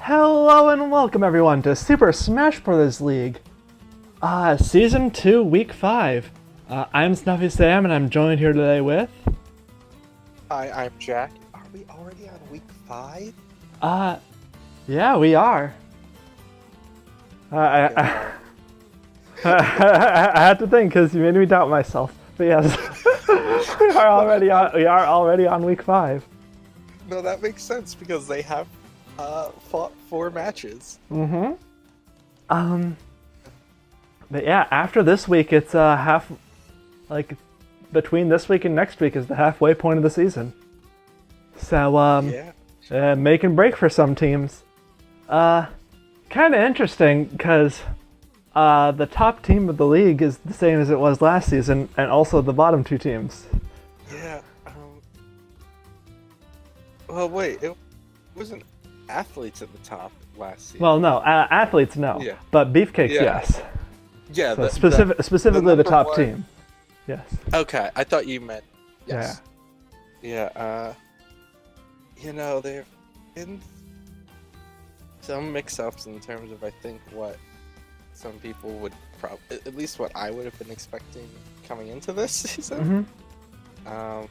Hello and welcome everyone to Super Smash Bros. League, Season 2, Week 5. I'm Snuffy Sam and I'm joined here today with... Hi, I'm Jack. Are we already on week 5? Yeah, we are. I had to think because you made me doubt myself. But yes, we are already on Week 5. No, that makes sense because they have fought 4 matches. Mm-hmm. But yeah, after this week, it's between this week and next week is the halfway point of the season. So, make and break for some teams. Kind of interesting because the top team of the league is the same as it was last season, and also the bottom 2 teams. Yeah. Well, wait. It wasn't athletes at the top last season. Well, no, athletes no, Yeah. but Beefcakes yes. Yeah. So specifically the top 1. team. Yes. Okay, I thought you meant yes. Yeah. Yeah. There've been some mix-ups in terms of, I think, what some people would at least what I would have been expecting coming into this season. Mm-hmm.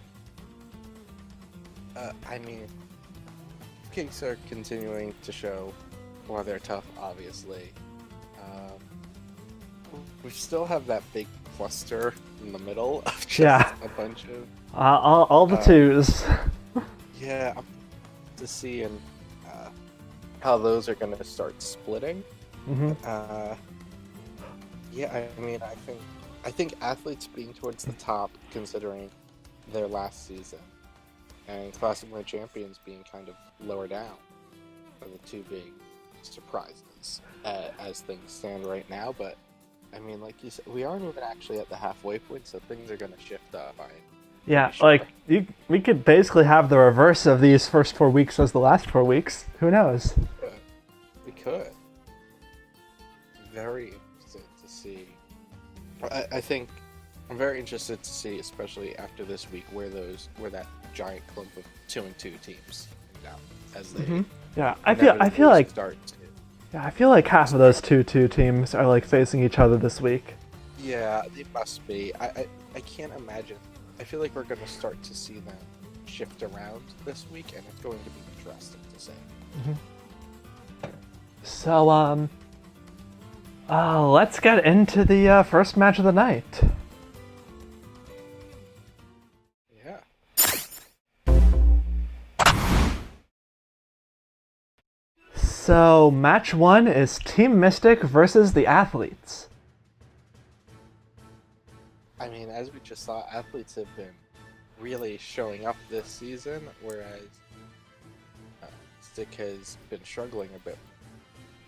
I mean, Beefcakes are continuing to show why they're tough, obviously. We still have that big cluster in the middle of just a bunch of... all the twos. Yeah, I'm to see how those are going to start splitting. Mm-hmm. Yeah, I mean, I think athletes being towards the top, considering their last season, and Classic World Champions being kind of lower down, are the 2 big surprises as things stand right now. But I mean, like you said, we aren't even actually at the halfway point, so things are going to shift up. Yeah, like we could basically have the reverse of these first 4 weeks as the last 4 weeks. Who knows? We could. Very interested to see. I think I'm very interested to see, especially after this week, where that giant clump of 2-2 teams come down as they. Mm-hmm. Yeah, I feel like start. Yeah, I feel like half of those 2-2 teams are like facing each other this week. Yeah, they must be. I can't imagine. I feel like we're going to start to see them shift around this week, and it's going to be interesting to see. Mm-hmm. So, let's get into the first match of the night. Yeah. So, match 1 is Team Mystic versus the Athletes. I mean, as we just saw, athletes have been really showing up this season, whereas Stick has been struggling a bit.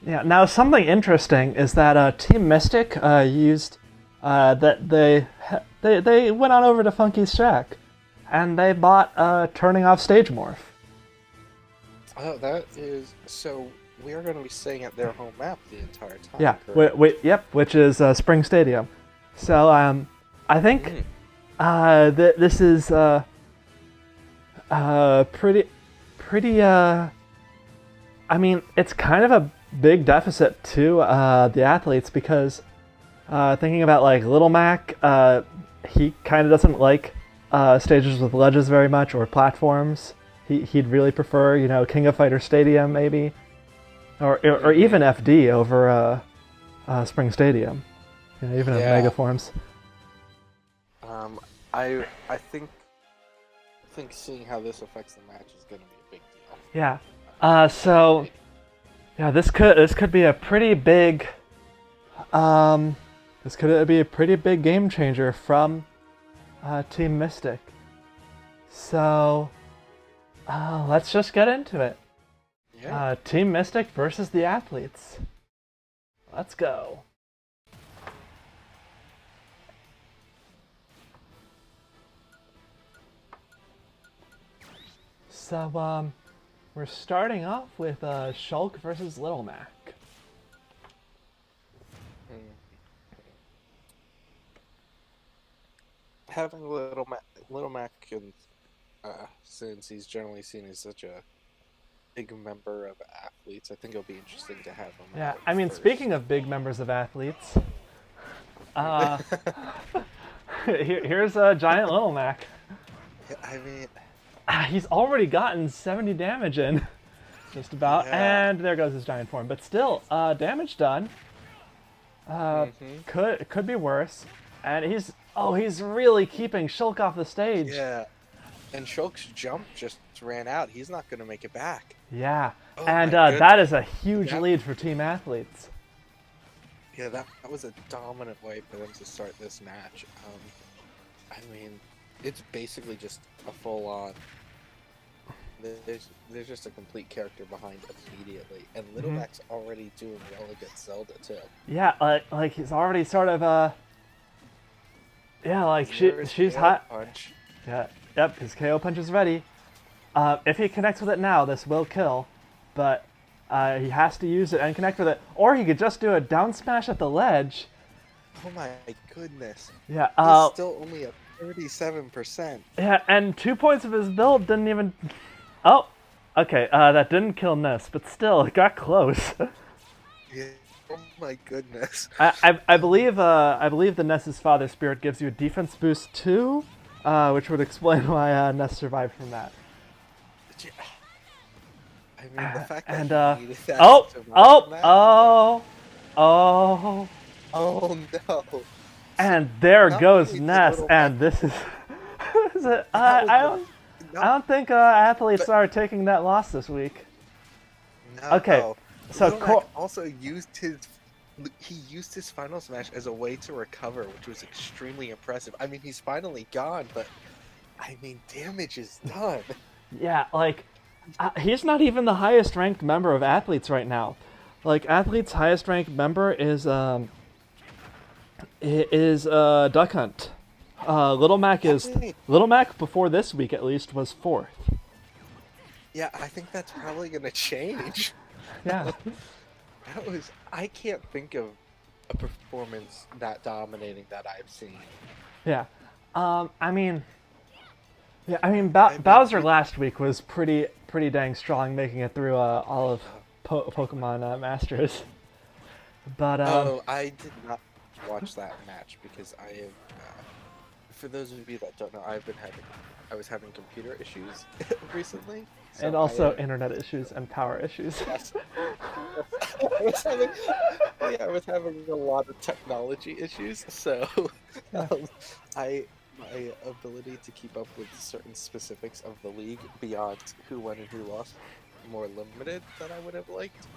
Yeah, now something interesting is that Team Mystic used that they went on over to Funky's Shack and they bought Turning Off Stage Morph. Oh, that is so. We are going to be staying at their home map the entire time. Yeah, which is Spring Stadium. So I think this is pretty. I mean, it's kind of a big deficit to the Athletes because thinking about like Little Mac, he kind of doesn't like stages with ledges very much or platforms. He'd really prefer, King of Fighter Stadium maybe, or even FD over Spring Stadium, even in Mega forms. I think seeing how this affects the match is going to be a big deal. Yeah. So yeah, this could be a pretty big game changer from Team Mystic. So let's just get into it. Yeah. Team Mystic versus the Athletes. Let's go. So, we're starting off with Shulk versus Little Mac. Having Little Mac can, since he's generally seen as such a big member of athletes. I think it'll be interesting to have him. Yeah, out I mean, first. speaking of big members of athletes, uh, here's Giant Little Mac. Yeah, I mean, He's already gotten 70 damage in, just about, yeah. and there goes his giant form. But still, damage done. Could be worse, and he's really keeping Shulk off the stage. Yeah. And Shulk's jump just ran out. He's not going to make it back. Yeah, Oh and my that goodness. is a huge Yeah. lead for Team Athletes. Yeah, that was a dominant way for them to start this match. I mean, it's basically just a full-on. There's just a complete character behind immediately, and Little Mac's already doing well against Zelda too. Yeah, like he's already sort of yeah, like There's she's KO hot. Punch. Yeah, yep, his KO punch is ready. If he connects with it now, this will kill, but he has to use it and connect with it, or he could just do a down smash at the ledge. Oh my goodness! Yeah, He's still only at 37%. yeah, and 2 points of his build didn't even. Oh, okay, that didn't kill Ness, but still, it got close. Yeah. Oh my goodness! I believe the Ness's Father Spirit gives you a defense boost too, which would explain why Ness survived from that. I mean, the fact that And he needed that oh, to survive oh, from that- oh, oh no! and there Not goes only did Ness, Little and this is. I don't think athletes are taking that loss this week. No. Okay, so Little Mac also used his final smash as a way to recover, which was extremely impressive. I mean, he's finally gone, but I mean, damage is done. Yeah, like he's not even the highest ranked member of athletes right now. Like athletes' highest ranked member is Duck Hunt. Little Mac before this week at least was 4th. Yeah, I think that's probably gonna change. Yeah. I can't think of a performance that dominating that I've seen. Yeah. I mean, Bowser last week was pretty dang strong, making it through all of Pokemon Masters. But I did not watch that match because I have. For those of you that don't know, I was having computer issues recently, so and also internet issues and power issues. I was having a lot of technology issues, so my ability to keep up with certain specifics of the league beyond who won and who lost more limited than I would have liked.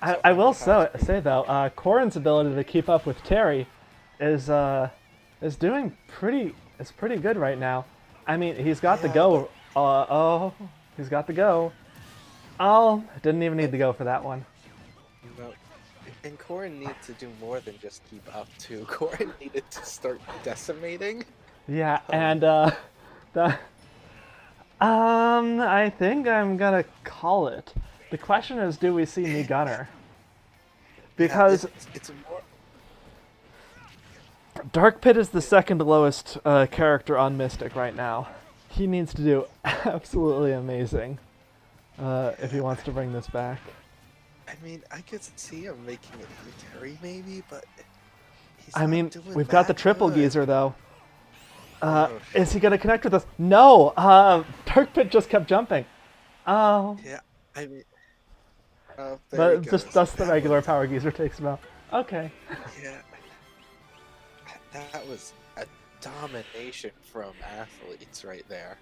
I will say though, Corin's ability to keep up with Terry is doing pretty good right now. I mean, he's got the go. He's got the go. Oh, didn't even need the go for that one. No. And Corin needed to do more than just keep up too. Corin needed to start decimating. Yeah, and I think I'm gonna call it. The question is, do we see me Gunner? Because it's more. Dark Pit is the second lowest character on Mystic right now. He needs to do absolutely amazing if he wants to bring this back. I mean, I could see him making it through Terry maybe, but he's I mean, not doing we've got the that triple good. geezer though. Is he gonna connect with us? No. Dark Pit just kept jumping. Oh. Yeah, I mean. There But he just goes. that's the regular power geezer takes him out. Okay. Yeah. That was a domination from athletes right there.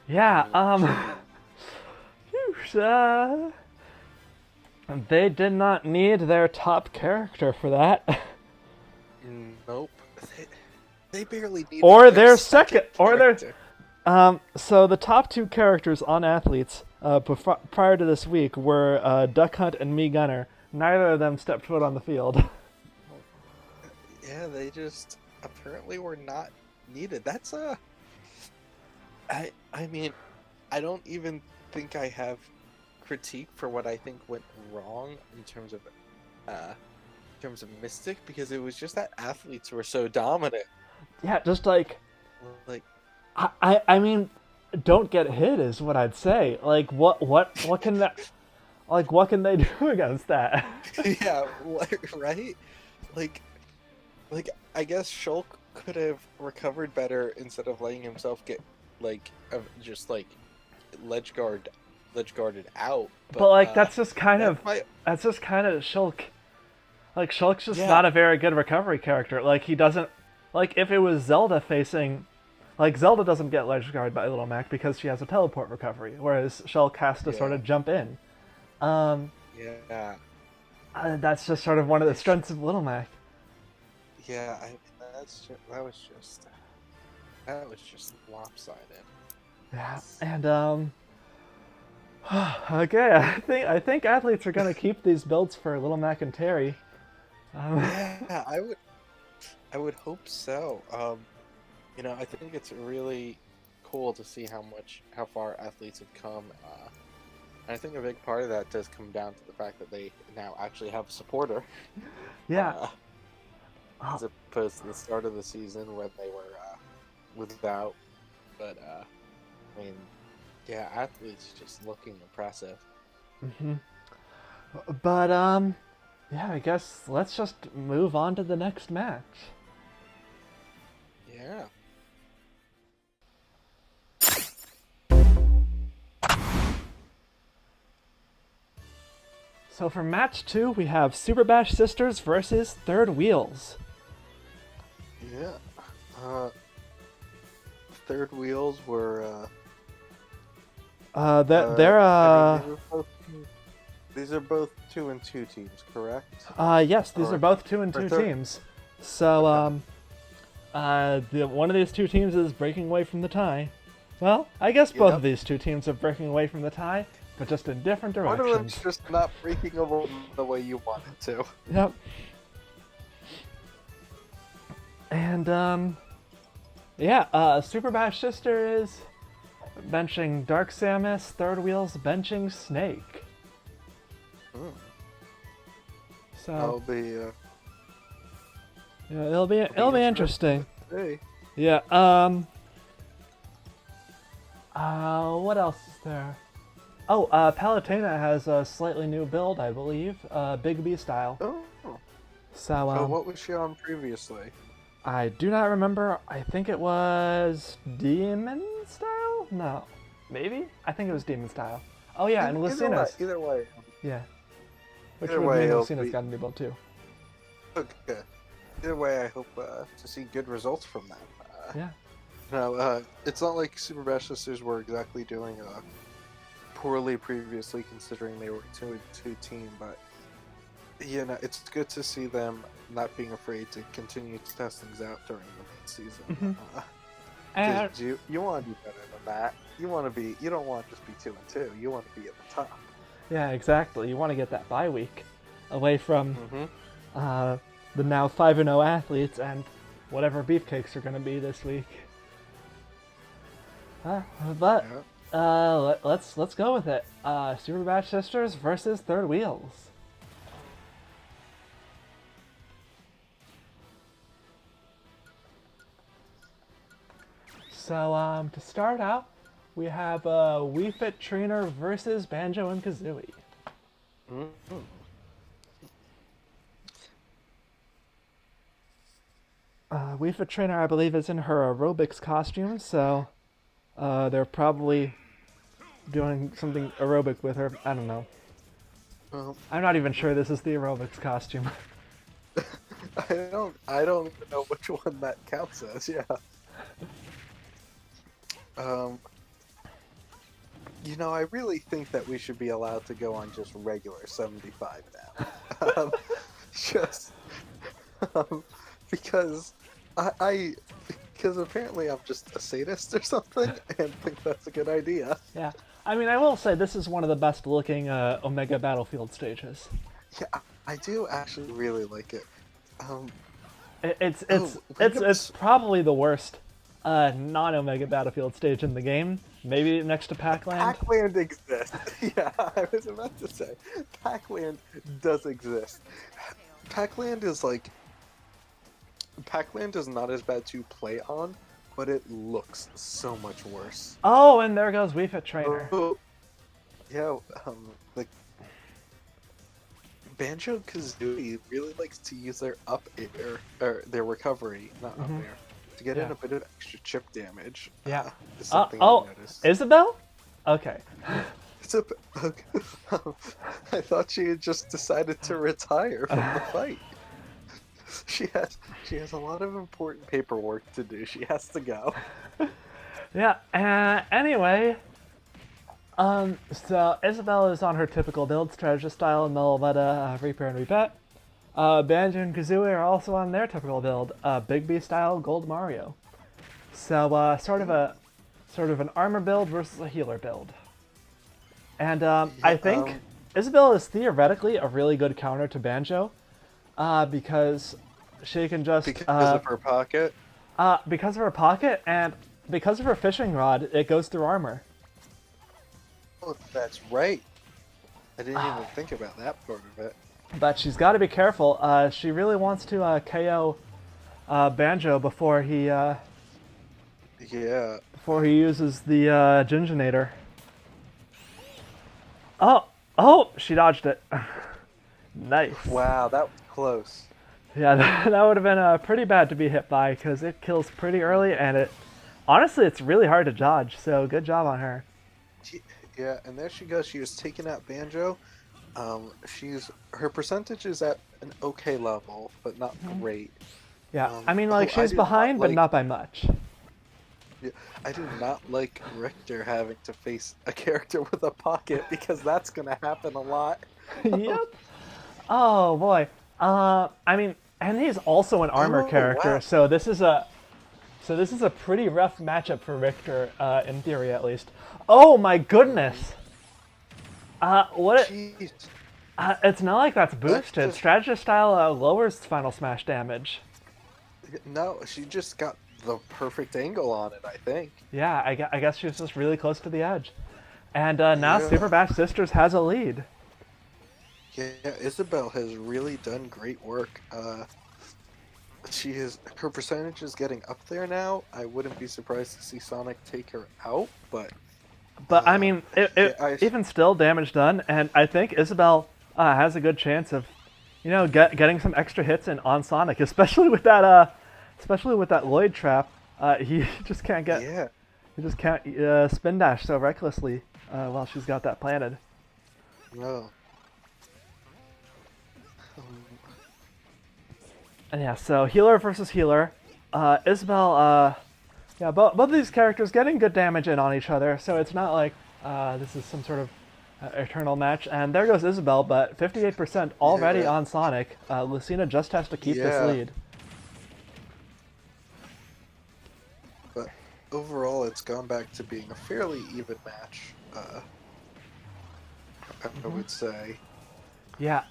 Yeah. They did not need their top character for that. Nope. They barely needed Or their second, or character. their. So the top 2 characters on athletes prior to this week were Duck Hunt and Me Gunner. Neither of them stepped foot on the field. Yeah, they just apparently were not needed. That's I mean, I don't even think I have critique for what I think went wrong in terms of Mystic, because it was just that athletes were so dominant. Yeah, just like Like I mean, don't get hit is what I'd say. Like what can that what can they do against that? Yeah, right? Like, like I guess Shulk could have recovered better instead of letting himself get just like ledge guarded out. But like That might, that's just kind of Shulk. Like Shulk's just yeah, not a very good recovery character. Like he doesn't like if it was Zelda facing like Zelda doesn't get ledge guard by Little Mac because she has a teleport recovery, whereas Shulk has to sort yeah, of jump in. Um, yeah, that's just sort of one of the strengths of Little Mac. yeah. That was just lopsided. Yeah, and okay, I think athletes are gonna keep these builds for Little Mac and Terry. Yeah, I would hope so. I think it's really cool to see how far athletes have come. And I think a big part of that does come down to the fact that they now actually have a supporter. Yeah. As opposed to the start of the season when they were without. But I mean, yeah, athletes just looking impressive. Hmm. But yeah, I guess let's just move on to the next match. Yeah. So for match 2, we have Super Bash Sisters versus Third Wheels. Yeah. Third Wheels were. They're I mean, these are both 2-2 teams, correct? yes, these are both 2-2 teams. So one of these two teams is breaking away from the tie. Well, I guess both of these two teams are breaking away from the tie, but just in different directions. One of them's just not breaking away the way you want it to. Yep. And yeah, Super Bash Sister is benching Dark Samus, Third Wheel's benching Snake. So That'll be yeah, it'll be interesting. Hey. Yeah. What else is there? Oh, Palutena has a slightly new build, I believe. Big B style. Oh. So what was she on previously? I do not remember. I think it was Demon style? No. Maybe? I think it was Demon style. Oh yeah, and Lucina's. Either way. Yeah. Which Either would way, mean it'll Lucina's be- got a new build too. Okay. Either way, I hope to see good results from that. Yeah. No, it's not like Super Bash Sisters were exactly doing poorly previously, considering they were a 2-2 team. But it's good to see them not being afraid to continue to test things out during the main season. Mm-hmm. 'Cause you want to be better than that. You don't want to just be 2-2. You want to be at the top. Yeah, exactly. You want to get that bye week away from Mm-hmm. the now 5-0 athletes and whatever Beefcakes are going to be this week. But let's go with it. Super Bash Sisters versus Third Wheels. So to start out, we have Wii Fit Trainer versus Banjo and Kazooie. Mm-hmm. Wii Fit Trainer, I believe, is in her aerobics costume, so they're probably doing something aerobic with her. I don't know. I'm not even sure this is the aerobics costume. I don't even know which one that counts as. Yeah. I really think that we should be allowed to go on just regular 75 now. Just because because apparently I'm just a sadist or something and think that's a good idea. Yeah, I mean, I will say this is one of the best looking Omega Battlefield stages. Yeah, I do actually really like it. It's probably the worst non-Omega Battlefield stage in the game. Maybe next to Pac-Land. Pac-Land exists. Yeah, I was about to say. Pac-Land does exist. Pac-Land is not as bad to play on, but it looks so much worse. Oh, and there goes Wii Fit Trainer. Oh, yeah, like Banjo-Kazooie really likes to use their up air, or their recovery, not up air, to get in a bit of extra chip damage. Yeah. Is something I Oh, noticed. Isabelle? Okay. It's a, I thought she had just decided to retire from the fight. She has a lot of important paperwork to do. She has to go. Yeah. Anyway. So Isabelle is on her typical build, strategist style, Mellow Meta, Reaper and Repet. Banjo and Kazooie are also on their typical build, Big B style, Gold Mario. So sort of an armor build versus a healer build. And I think Isabelle is theoretically a really good counter to Banjo, because she can just because of her pocket. Because of her pocket and because of her fishing rod, it goes through armor. Oh, that's right. I didn't even think about that part of it. But she's got to be careful. She really wants to KO Banjo before he uses the Ginginator. Oh, she dodged it. Nice. Wow, that was close. Yeah, that would have been pretty bad to be hit by because it kills pretty early, and honestly, it's really hard to dodge. So good job on her. Yeah, and there she goes. She was taking out Banjo. Her percentage is at an okay level, but not great. Yeah, I mean, like, she's behind, but not by much. Yeah, I do not like Richter having to face a character with a pocket because that's gonna happen a lot. Yep. Oh boy. I mean, and he's also an armor character, wow. so this is a pretty rough matchup for Richter, in theory at least. Oh my goodness. Jeez. It's not like that's boosted. Strategist style lowers Final Smash damage. No, she just got the perfect angle on it, I think. Yeah, I guess she was just really close to the edge. And now Super Bash Sisters has a lead. Yeah, Isabelle has really done great work. Her percentage is getting up there now. I wouldn't be surprised to see Sonic take her out, but I mean, even still, damage done, and I think Isabelle has a good chance of, getting some extra hits in on Sonic, especially with that Lloyd trap. He just can't get. Yeah. He just can't spin dash so recklessly while she's got that planted. No. And yeah, so healer versus healer. Isabelle, both of these characters getting good damage in on each other, so it's not like this is some sort of eternal match. And there goes Isabelle, but 58% already on Sonic. Lucina just has to keep this lead. But overall, it's gone back to being a fairly even match, I would say. Yeah,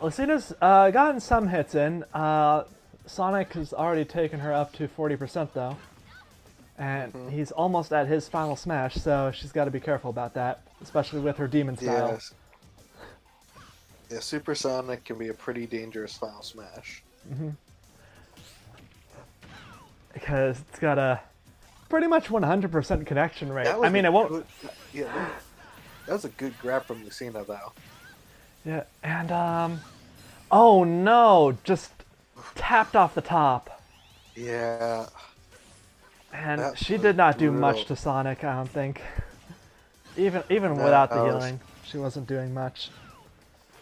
Lucina's gotten some hits in. Sonic has already taken her up to 40% though. And he's almost at his final smash, so she's got to be careful about that, especially with her demon style. Yes. Yeah, Super Sonic can be a pretty dangerous final smash. Because it's got a pretty much 100% connection rate. I mean, it won't... that was a good grab from Lucina, though. Yeah, and, oh no! Just tapped off the top. Yeah. And she did not do much to Sonic, I don't think. Even without the healing, she wasn't doing much.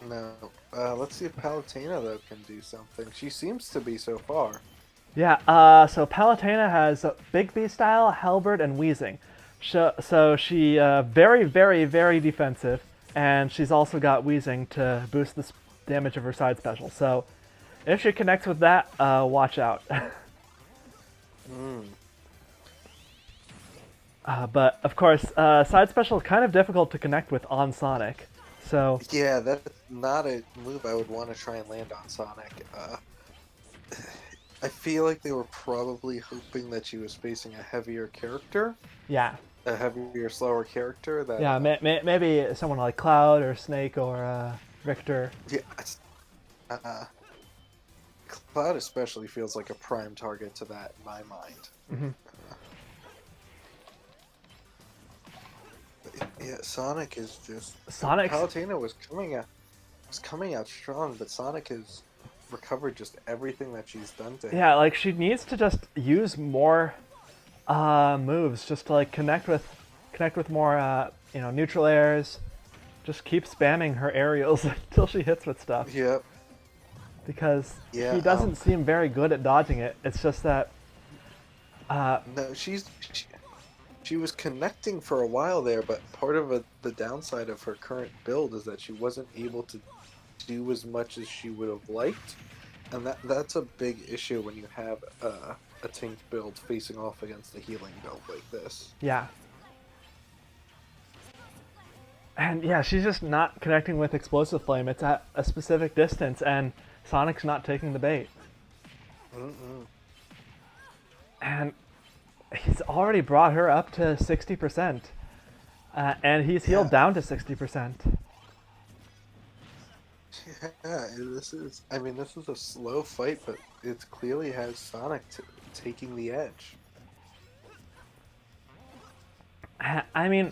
No. Let's see if Palutena, though, can do something. She seems to be so far. Yeah, so Palutena has Big B style, Halberd, and Wheezing. So she very, very, very defensive, and she's also got Wheezing to boost the damage of her side special. So if she connects with that, watch out. But of course, side special is kind of difficult to connect with on Sonic. So yeah, that's not a move I would want to try and land on Sonic. I feel like they were probably hoping that she was facing a heavier character. Yeah. A heavier, slower character. That, yeah, maybe someone like Cloud or Snake or Richter. Yeah. Cloud especially feels like a prime target to that in my mind. Mm-hmm. Yeah, Sonic is just... Sonic's... Palutena was coming out strong, but Sonic has recovered just everything that she's done to him. Yeah, like she needs to just use more moves just to like connect with more neutral airs. Just keep spamming her aerials until she hits with stuff. Yep. Because Yeah, he doesn't seem very good at dodging it. It's just that no, she was connecting for a while there, but part of the downside of her current build is that she wasn't able to do as much as she would have liked, and that's a big issue when you have a tank build facing off against a healing build like this. yeah. And yeah, she's just not connecting with Explosive Flame. It's at a specific distance, and Sonic's not taking the bait. And he's already brought her up to 60%. And he's healed down to 60%. Yeah, this is a slow fight, but it clearly has Sonic taking the edge. I mean,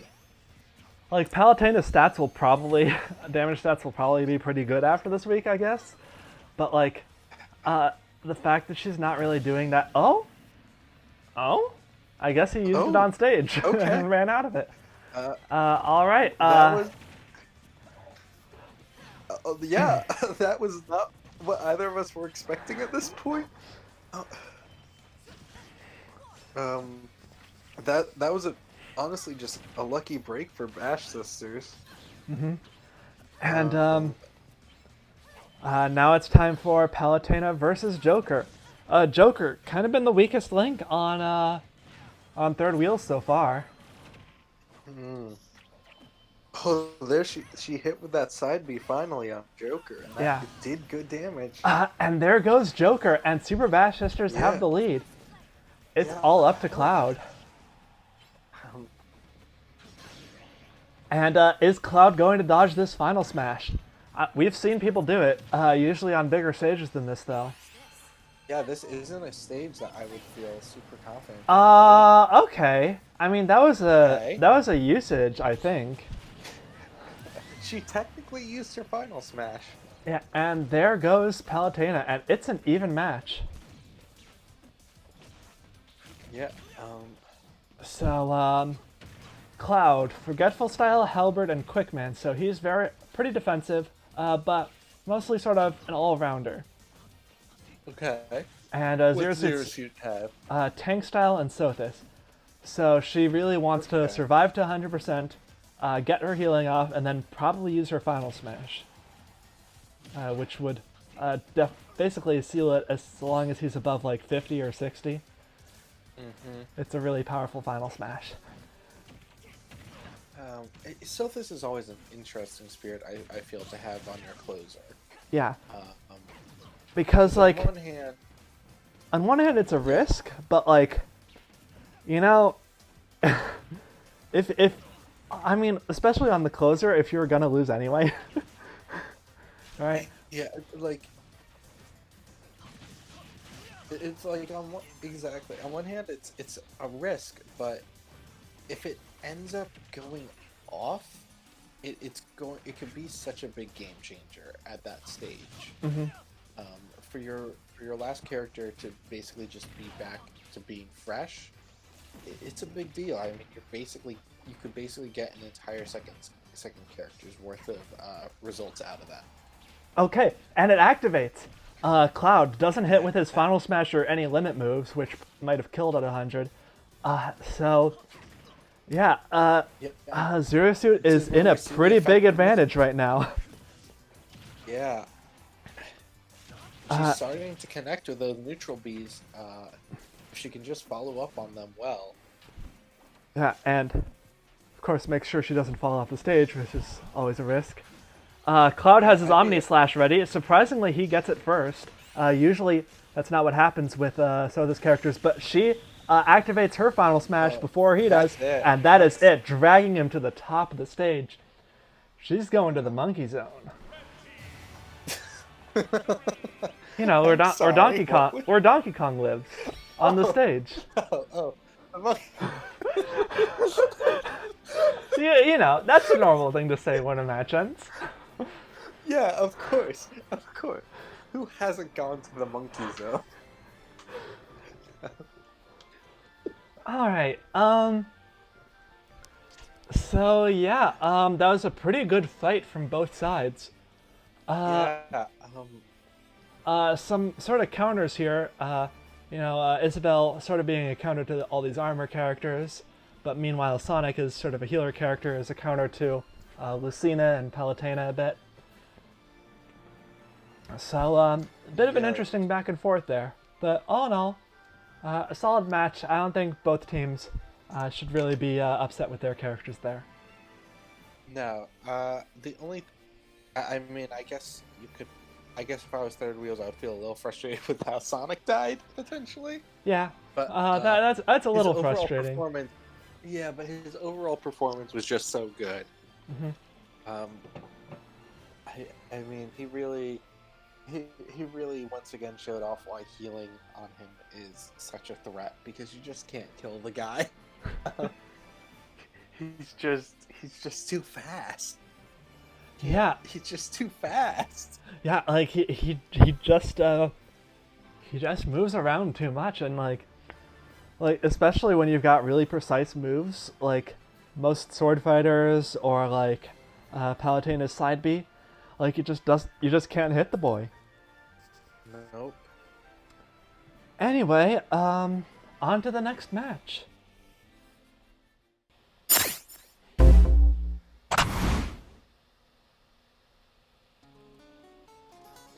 like, Palutena's stats will probably, damage stats will probably be pretty good after this week, I guess. But, like, the fact that she's not really doing that... Oh? I guess he used it on stage and ran out of it. All right. That was... yeah, that was not what either of us were expecting at this point. That was honestly just a lucky break for Bash Sisters. Mm-hmm. And now it's time for Palutena versus Joker. Joker kind of been the weakest link on third wheels so far. Oh, there she hit with that side B finally on Joker, and that did good damage. And there goes Joker, and Super Bash Sisters have the lead. It's all up to Cloud. And is Cloud going to dodge this final smash? We've seen people do it, usually on bigger stages than this, though. Yeah, this isn't a stage that I would feel super confident. Okay. I mean, that was a usage, I think. She technically used her final smash. Yeah, and there goes Palutena, and it's an even match. Yeah. So, Cloud, Forgetful Style, Halberd, and Quickman. So he's pretty defensive, but mostly sort of an all-rounder. Okay. And Zero Suit have? Tank Style and Sothis. So she really wants to survive to 100%, get her healing off, and then probably use her final smash. Which would basically seal it as long as he's above like 50 or 60. It's a really powerful final smash. Sothis is always an interesting spirit, I feel, to have on your closer. Yeah. Because, like, on one hand it's a risk, but, like, you know, I mean, especially on the closer, if you were gonna lose anyway. Right? Yeah, like, it's like, on one hand it's a risk, but if it ends up going off, it could be such a big game changer at that stage. For your last character to basically just be back to being fresh, it's a big deal. I mean, you could basically get an entire second character's worth of results out of that. Okay, and it activates. Cloud doesn't hit with his final smash or any limit moves, which might have killed at 100. So, yeah, Zero Suit is in a pretty big advantage right now. Yeah. She's starting to connect with those neutral bees. If she can just follow up on them well. Yeah, and of course make sure she doesn't fall off the stage, which is always a risk. Cloud has his Omni Slash ready. Surprisingly, he gets it first. Usually, that's not what happens with Soda's characters, but she activates her final smash before he does, and that is it, dragging him to the top of the stage. She's going to the monkey zone. You know, I'm sorry, where Donkey Kong lives on the stage. The monkey. Yeah, you know, that's a normal thing to say when a match ends. Yeah, of course. Who hasn't gone to the monkey zone? All right. So yeah, that was a pretty good fight from both sides. Yeah. Some sort of counters here. Isabelle sort of being a counter to all these armor characters, but meanwhile Sonic is sort of a healer character as a counter to Lucina and Palutena a bit. So a bit of an interesting back and forth there. But all in all, a solid match. I don't think both teams should really be upset with their characters there. No. The only... I mean, I guess you could... I guess if I was Third Wheels, I would feel a little frustrated with how Sonic died, potentially. Yeah, but that's a little frustrating. Yeah, but his overall performance was just so good. Mm-hmm. I mean, he really once again showed off why healing on him is such a threat, because you just can't kill the guy. He's just too fast. Yeah, he's just too fast. Yeah, like he just moves around too much, and like especially when you've got really precise moves, like most sword fighters or like Palutena's side B, like you just can't hit the boy. Nope. Anyway, on to the next match.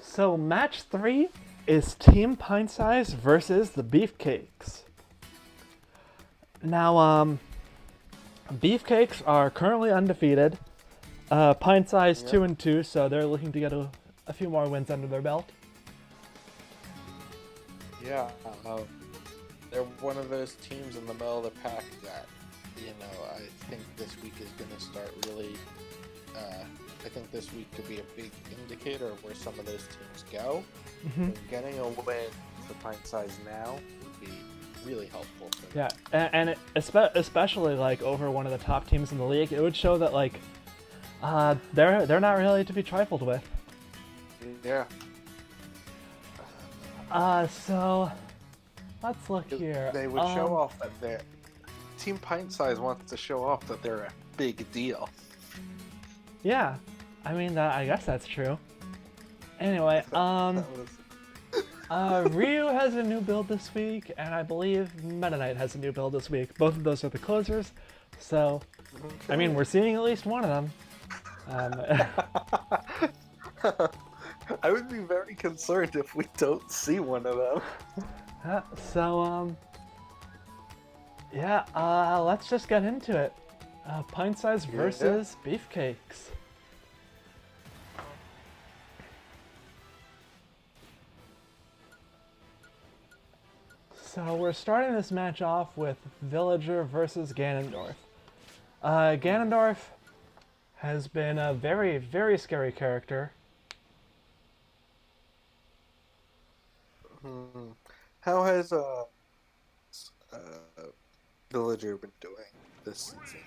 So match 3 is Team Pintsize versus the Beefcakes. Now, Beefcakes are currently undefeated. Pintsize 2-2, so they're looking to get a few more wins under their belt. Yeah, they're one of those teams in the middle of the pack that, I think this week is going to start really... I think this week could be a big indicator of where some of those teams go. Mm-hmm. Getting a win for Pintsize now would be really helpful for them. Yeah, and especially like over one of the top teams in the league, it would show that like they're not really to be trifled with. Yeah. So let's look here. They would show off that their Team Pintsize wants to show off that they're a big deal. Yeah, I mean, I guess that's true. Anyway, Ryu has a new build this week, and I believe Meta Knight has a new build this week. Both of those are the closers, so, I mean, we're seeing at least one of them. I would be very concerned if we don't see one of them. Let's just get into it. Pintsize versus Beefcakes. So we're starting this match off with Villager versus Ganondorf. Ganondorf has been a very, very scary character. How has Villager been doing this season?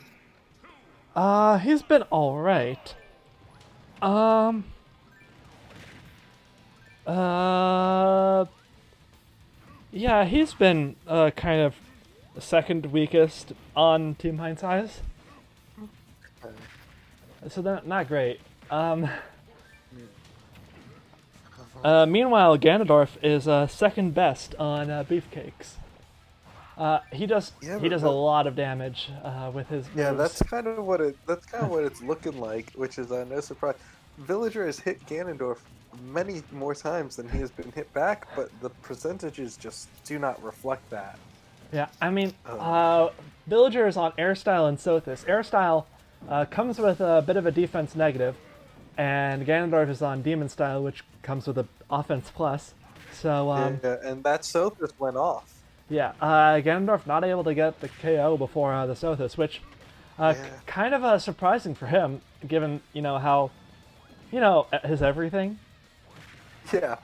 He's been alright. Yeah, he's been kind of second weakest on Team Pintsize. So they're not great. Meanwhile, Ganondorf is second best on Beefcakes. He does a lot of damage with his moves. Yeah, that's kind of what it's looking like, which is no surprise. Villager has hit Ganondorf many more times than he has been hit back, but the percentages just do not reflect that. Yeah, I mean, Villager is on Air Style and Sothis. Air Style comes with a bit of a defense negative, and Ganondorf is on Demon Style, which comes with an offense plus. So and that Sothis went off. Yeah, Ganondorf not able to get the KO before the Sothis, which kind of surprising for him, given how his everything. Yeah,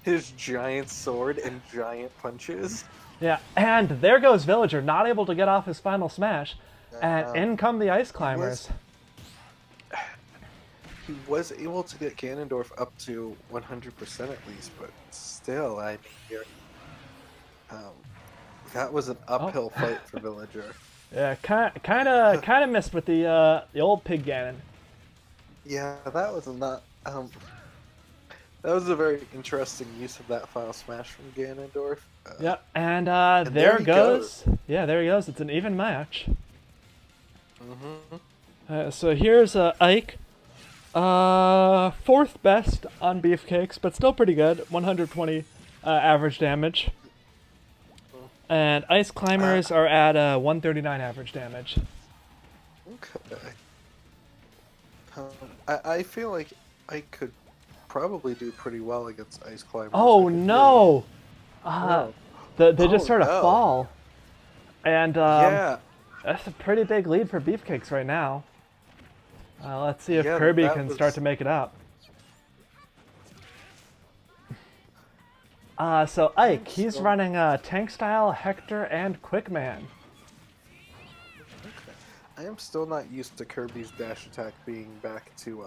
his giant sword and giant punches. Yeah, and there goes Villager, not able to get off his final smash, and Uh, in come the Ice he was Climbers. he was able to get Ganondorf up to 100% at least, but still, I mean, um, that was an Oh, uphill fight for Villager. yeah, kind of missed with the old Pig Ganon. Yeah, that was not. That was a very interesting use of that final smash from Ganondorf. Yeah, and And there there he goes. goes. Yeah, there he goes. It's an even match. Hmm. So here's Ike. Fourth best on Beefcakes, but still pretty good. 120 average damage. And Ice Climbers are at 139 average damage. Okay. I feel like I could probably do pretty well against Ice Climbers. Oh I could no! really- They just Oh, sort of no. fall. And Yeah, that's a pretty big lead for Beefcakes right now. Let's see if Yeah, Kirby that can was- start to make it up. So Ike, he's So- running Tank Style, Hector, and Quickman. okay. I am still not used to Kirby's dash attack being back to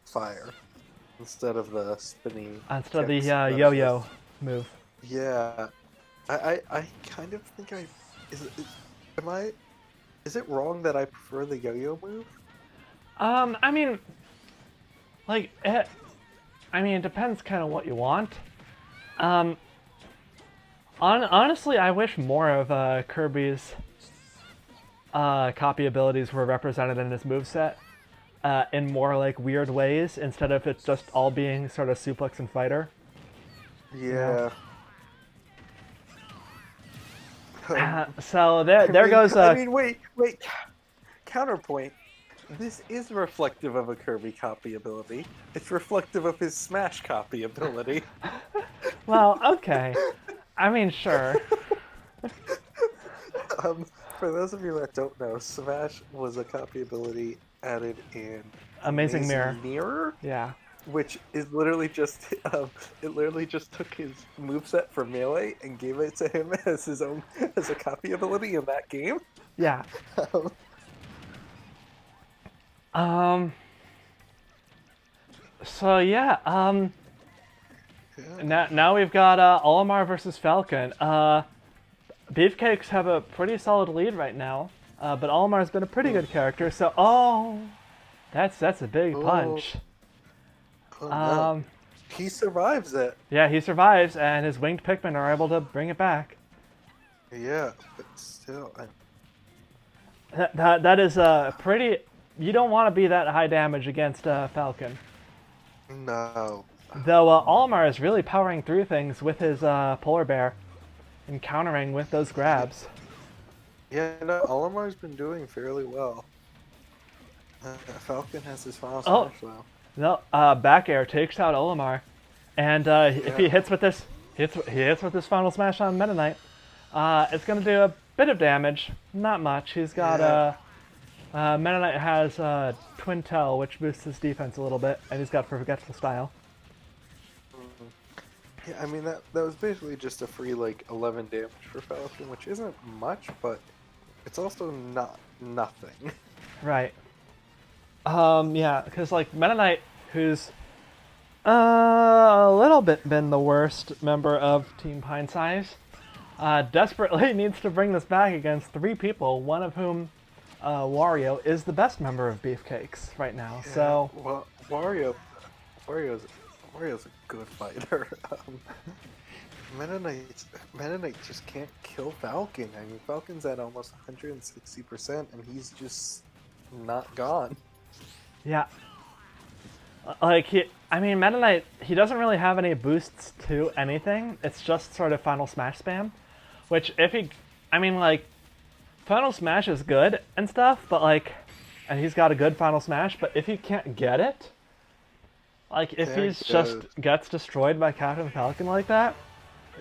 fire instead of the spinning. Instead of the kicks that it yo-yo is. move. Yeah, I kind of think am I is it wrong that I prefer the yo-yo move? I mean, like, it depends kind of what you want. Honestly, I wish more of Kirby's copy abilities were represented in his moveset in more like weird ways instead of it just all being sort of suplex and fighter. Yeah. So there goes. I mean, wait. Counterpoint. This is reflective of a Kirby copy ability. It's reflective of his Smash copy ability. Well, okay. I mean, sure. For those of you that don't know, Smash was a copy ability added in Amazing Mirror. Mirror, Yeah. which is literally just it literally just took his moveset for Melee and gave it to him as his own as a copy ability in that game. Yeah. So yeah. Now we've got Olimar versus Falcon. Beefcakes have a pretty solid lead right now, but Olimar's been a pretty good character. So that's a big punch. Oh, no. He survives it. Yeah, he survives, and his winged Pikmin are able to bring it back. Yeah, but still, That is pretty. You don't want to be that high damage against Falcon. no. Though Olimar is really powering through things with his polar bear and countering with those grabs. Yeah, no, Olimar's been doing fairly well. Falcon has his final Oh. smash though. No, back air takes out Olimar, and if he hits with this, he hits with his final smash on Meta Knight. It's gonna do a bit of damage, not much. He's got Meta Knight has Twin Tail, which boosts his defense a little bit, and he's got Forgetful Style. Yeah, I mean that was basically just a free like 11 damage for Falcon, which isn't much, but it's also not nothing. Right. Yeah, because like Meta Knight, who's a little bit been the worst member of Team Pintsize, desperately needs to bring this back against 3 people, one of whom, Wario, is the best member of Beefcakes right now. Yeah, So well, Wario's a good fighter. Meta Knight just can't kill Falcon. I mean, Falcon's at almost 160%, and he's just not gone. yeah, like Meta Knight, he doesn't really have any boosts to anything. It's just sort of Final Smash spam, which Final Smash is good and stuff, but and he's got a good Final Smash, but if he can't get it, if There he's it just goes. gets destroyed by Captain Falcon like that,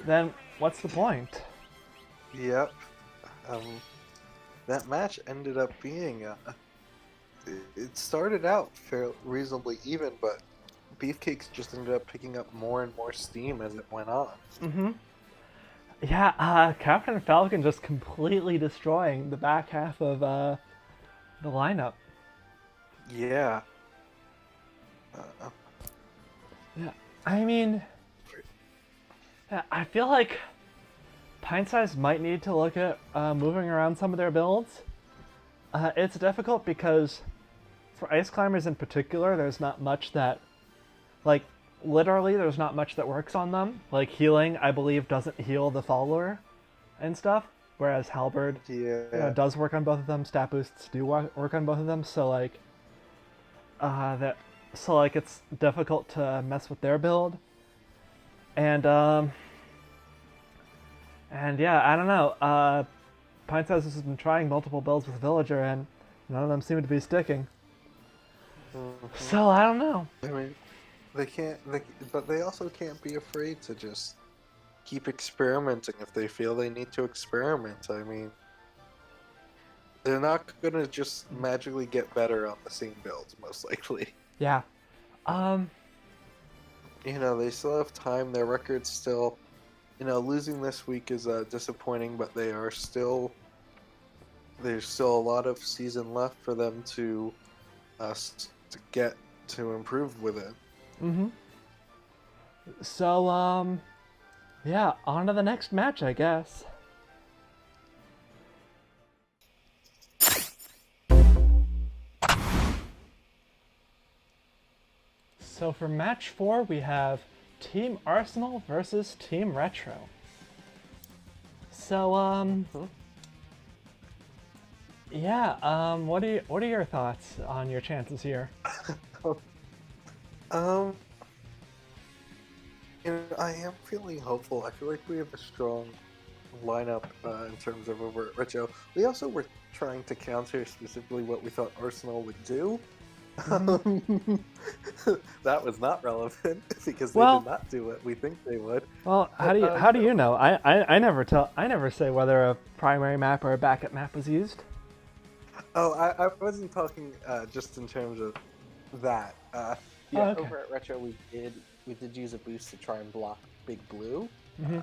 then what's the point? Yep. That match ended up being it started out fairly reasonably even, but Beefcakes just ended up picking up more and more steam as it went on. Mm-hmm. Yeah, Captain Falcon just completely destroying the back half of the lineup. Yeah. Yeah, I mean, yeah, I feel like Pintsize might need to look at moving around some of their builds. It's difficult because for Ice Climbers in particular, there's not much that, like, literally there's not much that works on them. Like, healing, I believe, doesn't heal the follower and stuff, whereas Halberd does work on both of them. Stat boosts do work on both of them, so, like, it's difficult to mess with their build. And yeah, I don't know. Pintsize has been trying multiple builds with Villager, and none of them seem to be sticking. Mm-hmm. So I don't know. I mean, but they also can't be afraid to just keep experimenting if they feel they need to experiment. I mean, they're not gonna just magically get better on the same builds, most likely. Yeah. You know, they still have time. Their record's still, you know, losing this week is disappointing, but there's still a lot of season left for them to get to improve with it. Mm-hmm. So, yeah, on to the next match, I guess. So for match 4, we have Team Arsenal versus Team Retro. So, yeah, what are your thoughts on your chances here? You know, I am feeling hopeful. I feel like we have a strong lineup in terms of over at Retro. We also were trying to counter specifically what we thought Arsenal would do. That was not relevant because they did not do what we think they would. Well, how do you know? I never say whether a primary map or a backup map was used. Oh, I wasn't talking just in terms of that. Yeah, okay. Over at Retro we did use a boost to try and block Big Blue. Mm-hmm.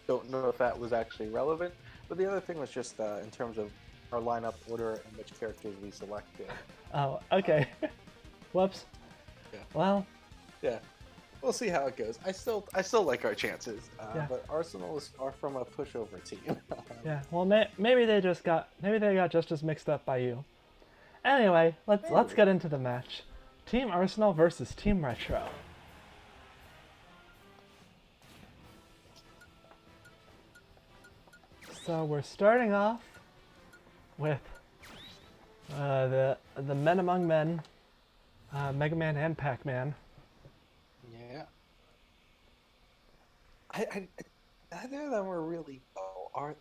Don't know if that was actually relevant, but the other thing was just in terms of our lineup order and which characters we selected. Oh, okay. Whoops. Yeah. Well. Yeah. We'll see how it goes. I still like our chances, but Arsenal is far from a pushover team. Yeah. Well, maybe they got just as mixed up by you. Anyway, let's get into the match. Team Arsenal versus Team Retro. So we're starting off with the men among men, Mega Man and Pac-Man. Yeah. Neither of them were really I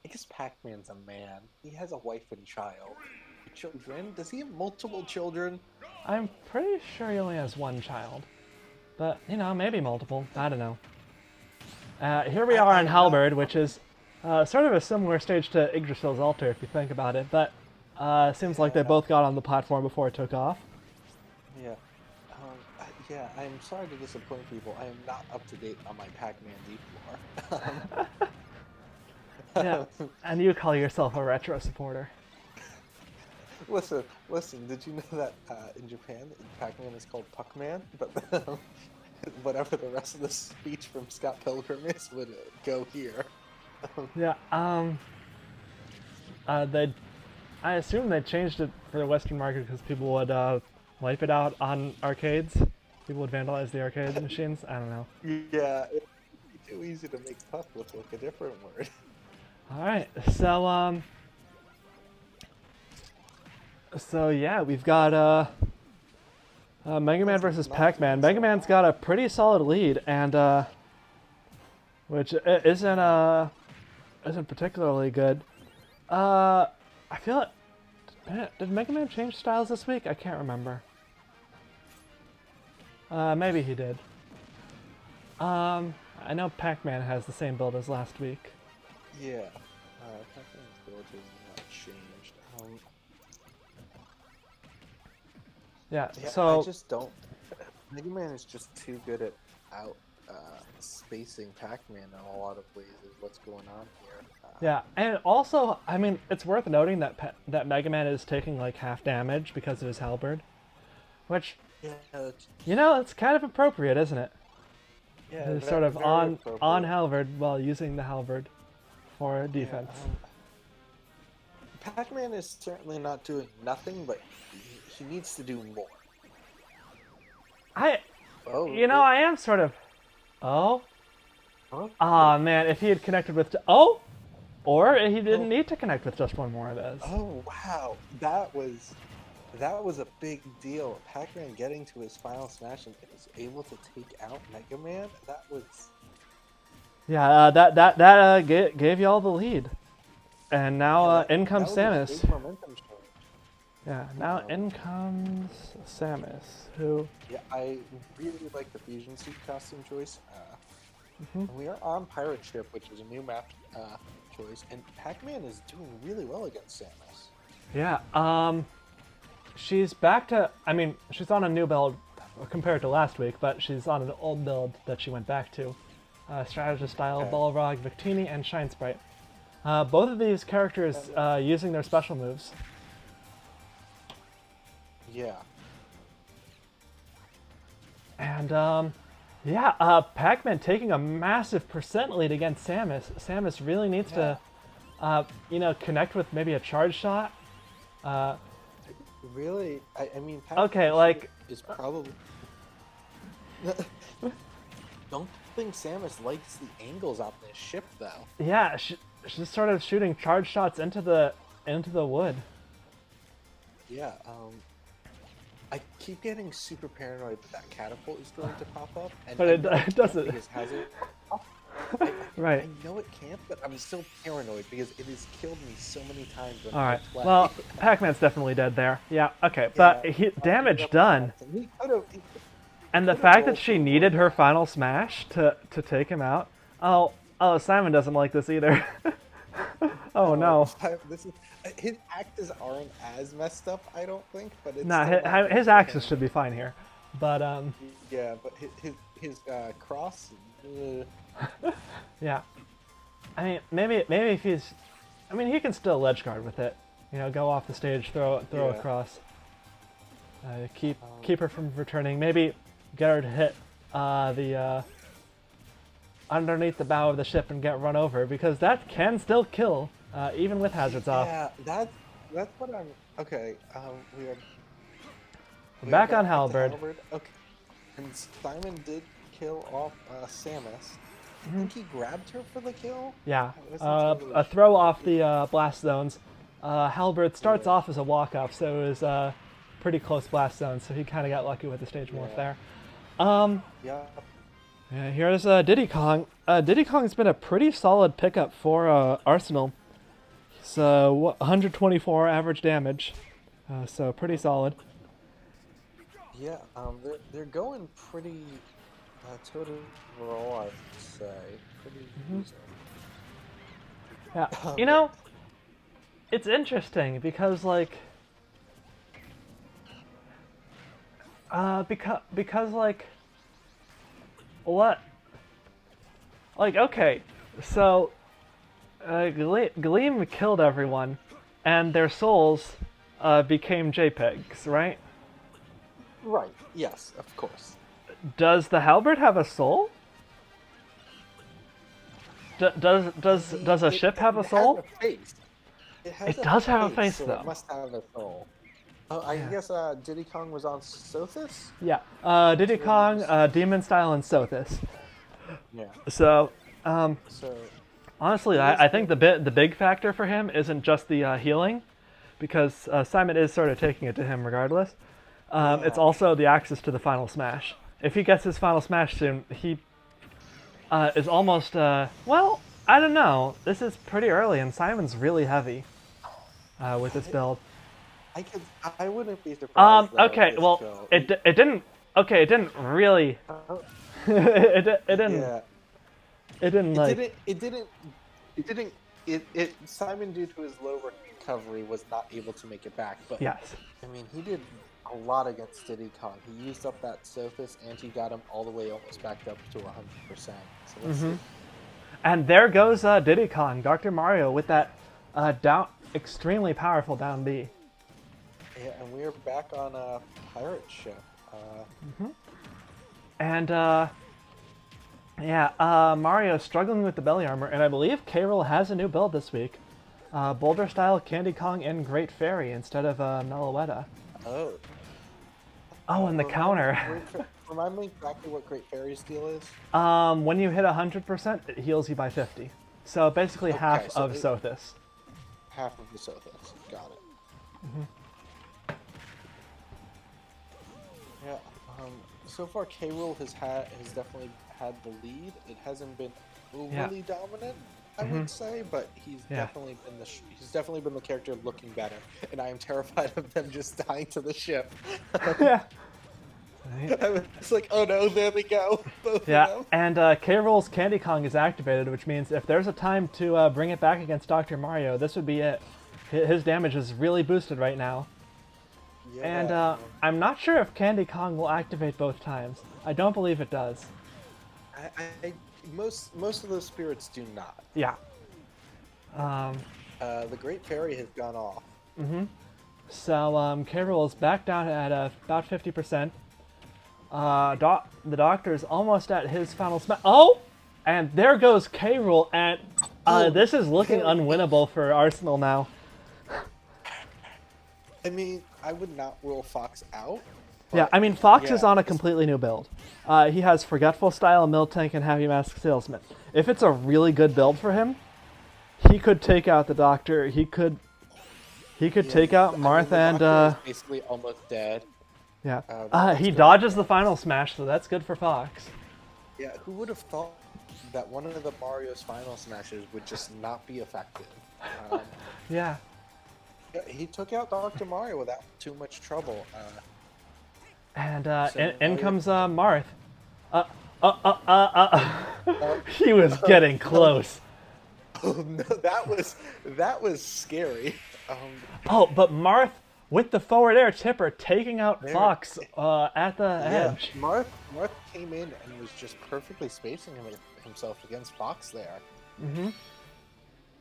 guess Pac-Man's a man. He has a wife and child. Children? Does he have multiple children? I'm pretty sure he only has one child. But, you know, maybe multiple. I don't know. Here we are on Halberd, which is sort of a similar stage to Yggdrasil's Altar, if you think about it. But seems like they both got on the platform before it took off. Yeah. Yeah, I'm sorry to disappoint people. I am not up to date on my Pac-Man Deep lore. Yeah, and you call yourself a retro supporter. Listen, did you know that in Japan, Pac-Man is called Puck-Man? But whatever the rest of the speech from Scott Pilgrim is would go here. Yeah, I assume they changed it for the Western market because people would wipe it out on arcades. People would vandalize the arcade machines. I don't know. Yeah, it'd be too easy to make Puck look like a different word. Alright, so yeah, we've got Mega Man versus Pac-Man. Mega Man's got a pretty solid lead, and which isn't particularly good. I feel it. Did Mega Man change styles this week? I can't remember. Maybe he did. I know Pac-Man has the same build as last week. Yeah, Pac-Man's build has not changed. Yeah, Yeah, so I just don't. Mega Man is just too good at out spacing Pac-Man in a lot of ways. Is what's going on here. Yeah, and also, I mean, it's worth noting that that Mega Man is taking like half damage because of his halberd, which, Yeah, you know, it's kind of appropriate, isn't it? yeah, He's sort of very on appropriate. halberd while using the halberd for defense. Pac-Man is certainly not doing nothing, but he needs to do more. Oh, You know, I am sort of. Oh, huh? ah, man! If he had connected with or he didn't need to connect with just one more of those. Oh wow, that was a big deal. Pac-Man getting to his final smash and was able to take out Mega Man. That was Yeah, gave you all the lead, and now in comes that was a Samus. big momentum shift. Yeah, now in comes Samus, who. Yeah, I really like the fusion suit costume choice. And we are on Pirate Ship, which is a new map choice, and Pac-Man is doing really well against Samus. Yeah, she's back to. I mean, she's on a new build compared to last week, but she's on an old build that she went back to. Strategist style, Okay. Balrog, Victini, and Shine Sprite. Both of these characters using their special moves. Yeah. And, yeah, Pac-Man taking a massive percent lead against Samus. Samus really needs to, you know, connect with maybe a charge shot. Really? I mean, Pac-Man Okay, like... is probably... Don't think Samus likes the angles on this ship, though. Yeah, she's sort of shooting charge shots into the wood. Yeah, I keep getting super paranoid that catapult is going to pop up, and But I it know can't doesn't. because Hazard. Right. I know it can't, but I'm still paranoid because it has killed me so many times. When Alright, I play. well, Pac-Man's definitely dead there. Yeah, okay, but damage done. He could've- And the could've fact that rolled she through needed one. her final smash to take him out. Oh, Simon doesn't like this either. Oh no. This is, his axes aren't as messed up, I don't think, but it's Nah, still not his good axes for should him. be fine here. But, Yeah, but his cross. yeah. I mean, maybe if he's... I mean, he can still ledge guard with it. You know, go off the stage, throw Yeah. across. Keep her from returning. Maybe get her to hit the underneath the bow of the ship and get run over, because that can still kill, even with hazards off. Yeah, that's what I'm. Okay, we are Back on to halberd. Okay, and Simon did kill off Samus. I think he grabbed her for the kill. Yeah, I wasn't totally a throw off the blast zones. Halberd starts off as a walk-off, so it was pretty close blast zone, so he kind of got lucky with the stage morph there. Yeah. Yeah, here's Diddy Kong. Diddy Kong's been a pretty solid pickup for Arsenal. So 124 average damage, so pretty solid. Yeah, they're going pretty total overall, I would say. Pretty decent. Yeah, you know, it's interesting because like, because like, what? Like, okay, so Gleam killed everyone, and their souls became JPEGs, right? Right. Yes, of course. Does the halberd have a soul? Does a ship have a soul? It has a face. It does have a face, so though. It must have a soul. Oh, I guess Diddy Kong was on Sothis? Yeah. Diddy Kong, Demon Style, and Sothis. Yeah. So, So, honestly, I think the big factor for him isn't just the healing, because Simon is sort of taking it to him regardless. It's also the access to the final smash. If he gets his final smash soon, he is almost, well, I don't know. This is pretty early, and Simon's really heavy with this build. I wouldn't be surprised. though, if Okay, this well, go- it didn't. Okay, it didn't really. it didn't. Yeah. It didn't like. Simon, due to his low recovery, was not able to make it back. But Yes. I mean, he did a a lot against Diddy Kong. He used up that Sophis, and he got him all the way almost back up to 100%. So let's see. And there goes Diddy Kong, Dr. Mario with that down, extremely powerful down B. Yeah, and we are back on a pirate ship. And Mario struggling with the belly armor, and I believe K-Rool has a new build this week. Boulder Style, Candy Kong, and Great Fairy instead of Meloetta. Oh. Oh, and the counter. Remind me exactly what Great Fairy's deal is? When you hit 100%, it heals you by 50. So basically half of Sothis. Half of the Sothis. Got it. Yeah. So far, K-Rool has definitely had the lead. It hasn't been overly dominant, I would say, but he's definitely been the character looking better, and I am terrified of them just dying to the ship. Yeah. I was like, oh no, there they go. Both Yeah, of them. and K-Rool's Candy Kong is activated, which means if there's a time to bring it back against Dr. Mario, this would be it. His damage is really boosted right now. Yeah. And I'm not sure if Candy Kong will activate both times. I don't believe it does. Most of those spirits do not. Yeah. The Great Fairy has gone off. So K-Rool is back down at about 50%. The Doctor's almost at his final smash. Oh! And there goes K-Rool, and this is looking unwinnable for Arsenal now. I mean, I would not rule Fox out. Yeah, I mean, Fox is on a completely new build. He has Forgetful Style, Miltank, and Heavy Mask Salesman. If it's a really good build for him, he could take out the Doctor. He could take out Martha and... is basically almost dead. Yeah. He dodges the final smash, so that's good for Fox. Yeah, who would have thought that one of the Mario's final smashes would just not be effective? Yeah. He took out Dr. Mario without too much trouble. And in comes Marth. He was getting close. Oh no, that was scary. Oh, but Marth with the forward air tipper taking out Fox at the edge. Marth came in and was just perfectly spacing himself against Fox there.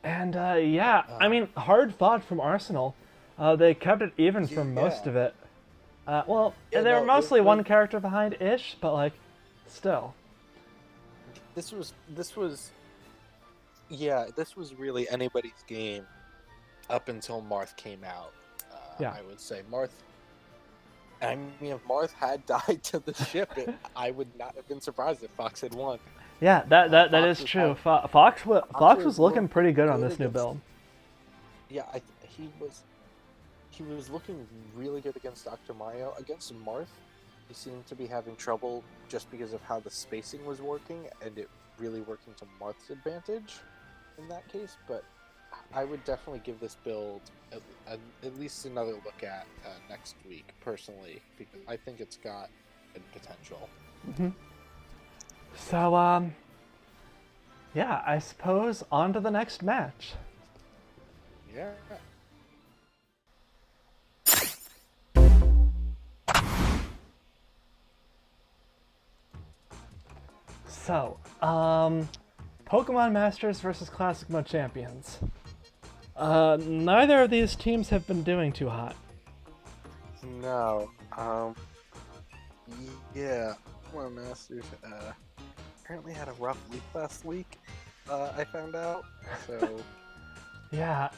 And I mean, hard fought from Arsenal. They kept it even for most of it. They were mostly one character behind-ish, but like, still. This was really anybody's game up until Marth came out. I would say Marth. I mean, if Marth had died to the ship, I would not have been surprised if Fox had won. Yeah, that is true. Fox was looking pretty good on this new build. Yeah, he was looking really good against Dr. Mario. Against Marth, he seemed to be having trouble just because of how the spacing was working, and it really working to Marth's advantage in that case. But I would definitely give this build at least another look at next week, personally, because I think it's got good potential. So, I suppose on to the next match. Yeah. So, Pokemon Masters versus Classic Mode Champions. Neither of these teams have been doing too hot. No. Yeah. Pokemon Masters apparently had a rough week last week. I found out. So. Yeah,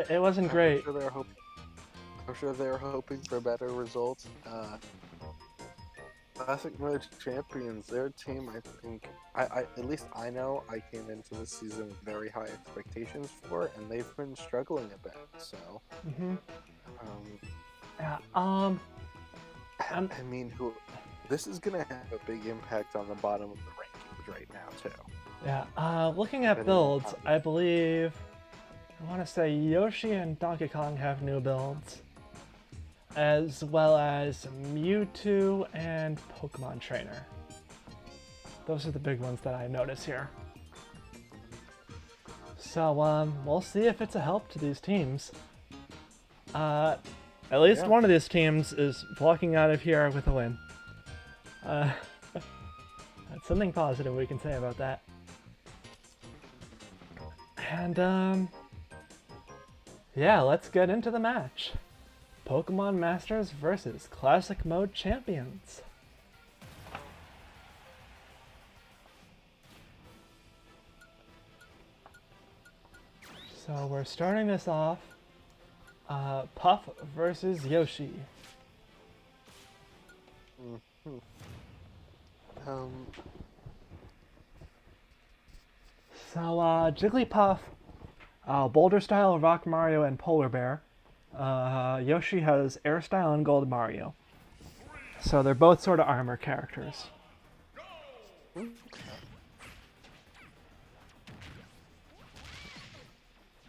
it wasn't great. I'm sure they were hoping for better results. Classic Mode Champions, their team, I think, at least I know, I came into this season with very high expectations for it, and they've been struggling a bit, so. I mean, this is gonna have a big impact on the bottom of the rankings right now, too. Yeah, looking at builds, I believe, I want to say Yoshi and Donkey Kong have new builds, as well as Mewtwo and Pokemon Trainer. Those are the big ones that I notice here. So, we'll see if it's a help to these teams. At least Yeah. one of these teams is walking out of here with a win. That's something positive we can say about that. And, yeah, let's get into the match. Pokemon Masters versus Classic Mode Champions. So we're starting this off, Puff versus Yoshi. Mhm. So, Jigglypuff, Boulder Style, Rock Mario, and Polar Bear. Yoshi has Air Style and Gold Mario. So they're both sort of armor characters.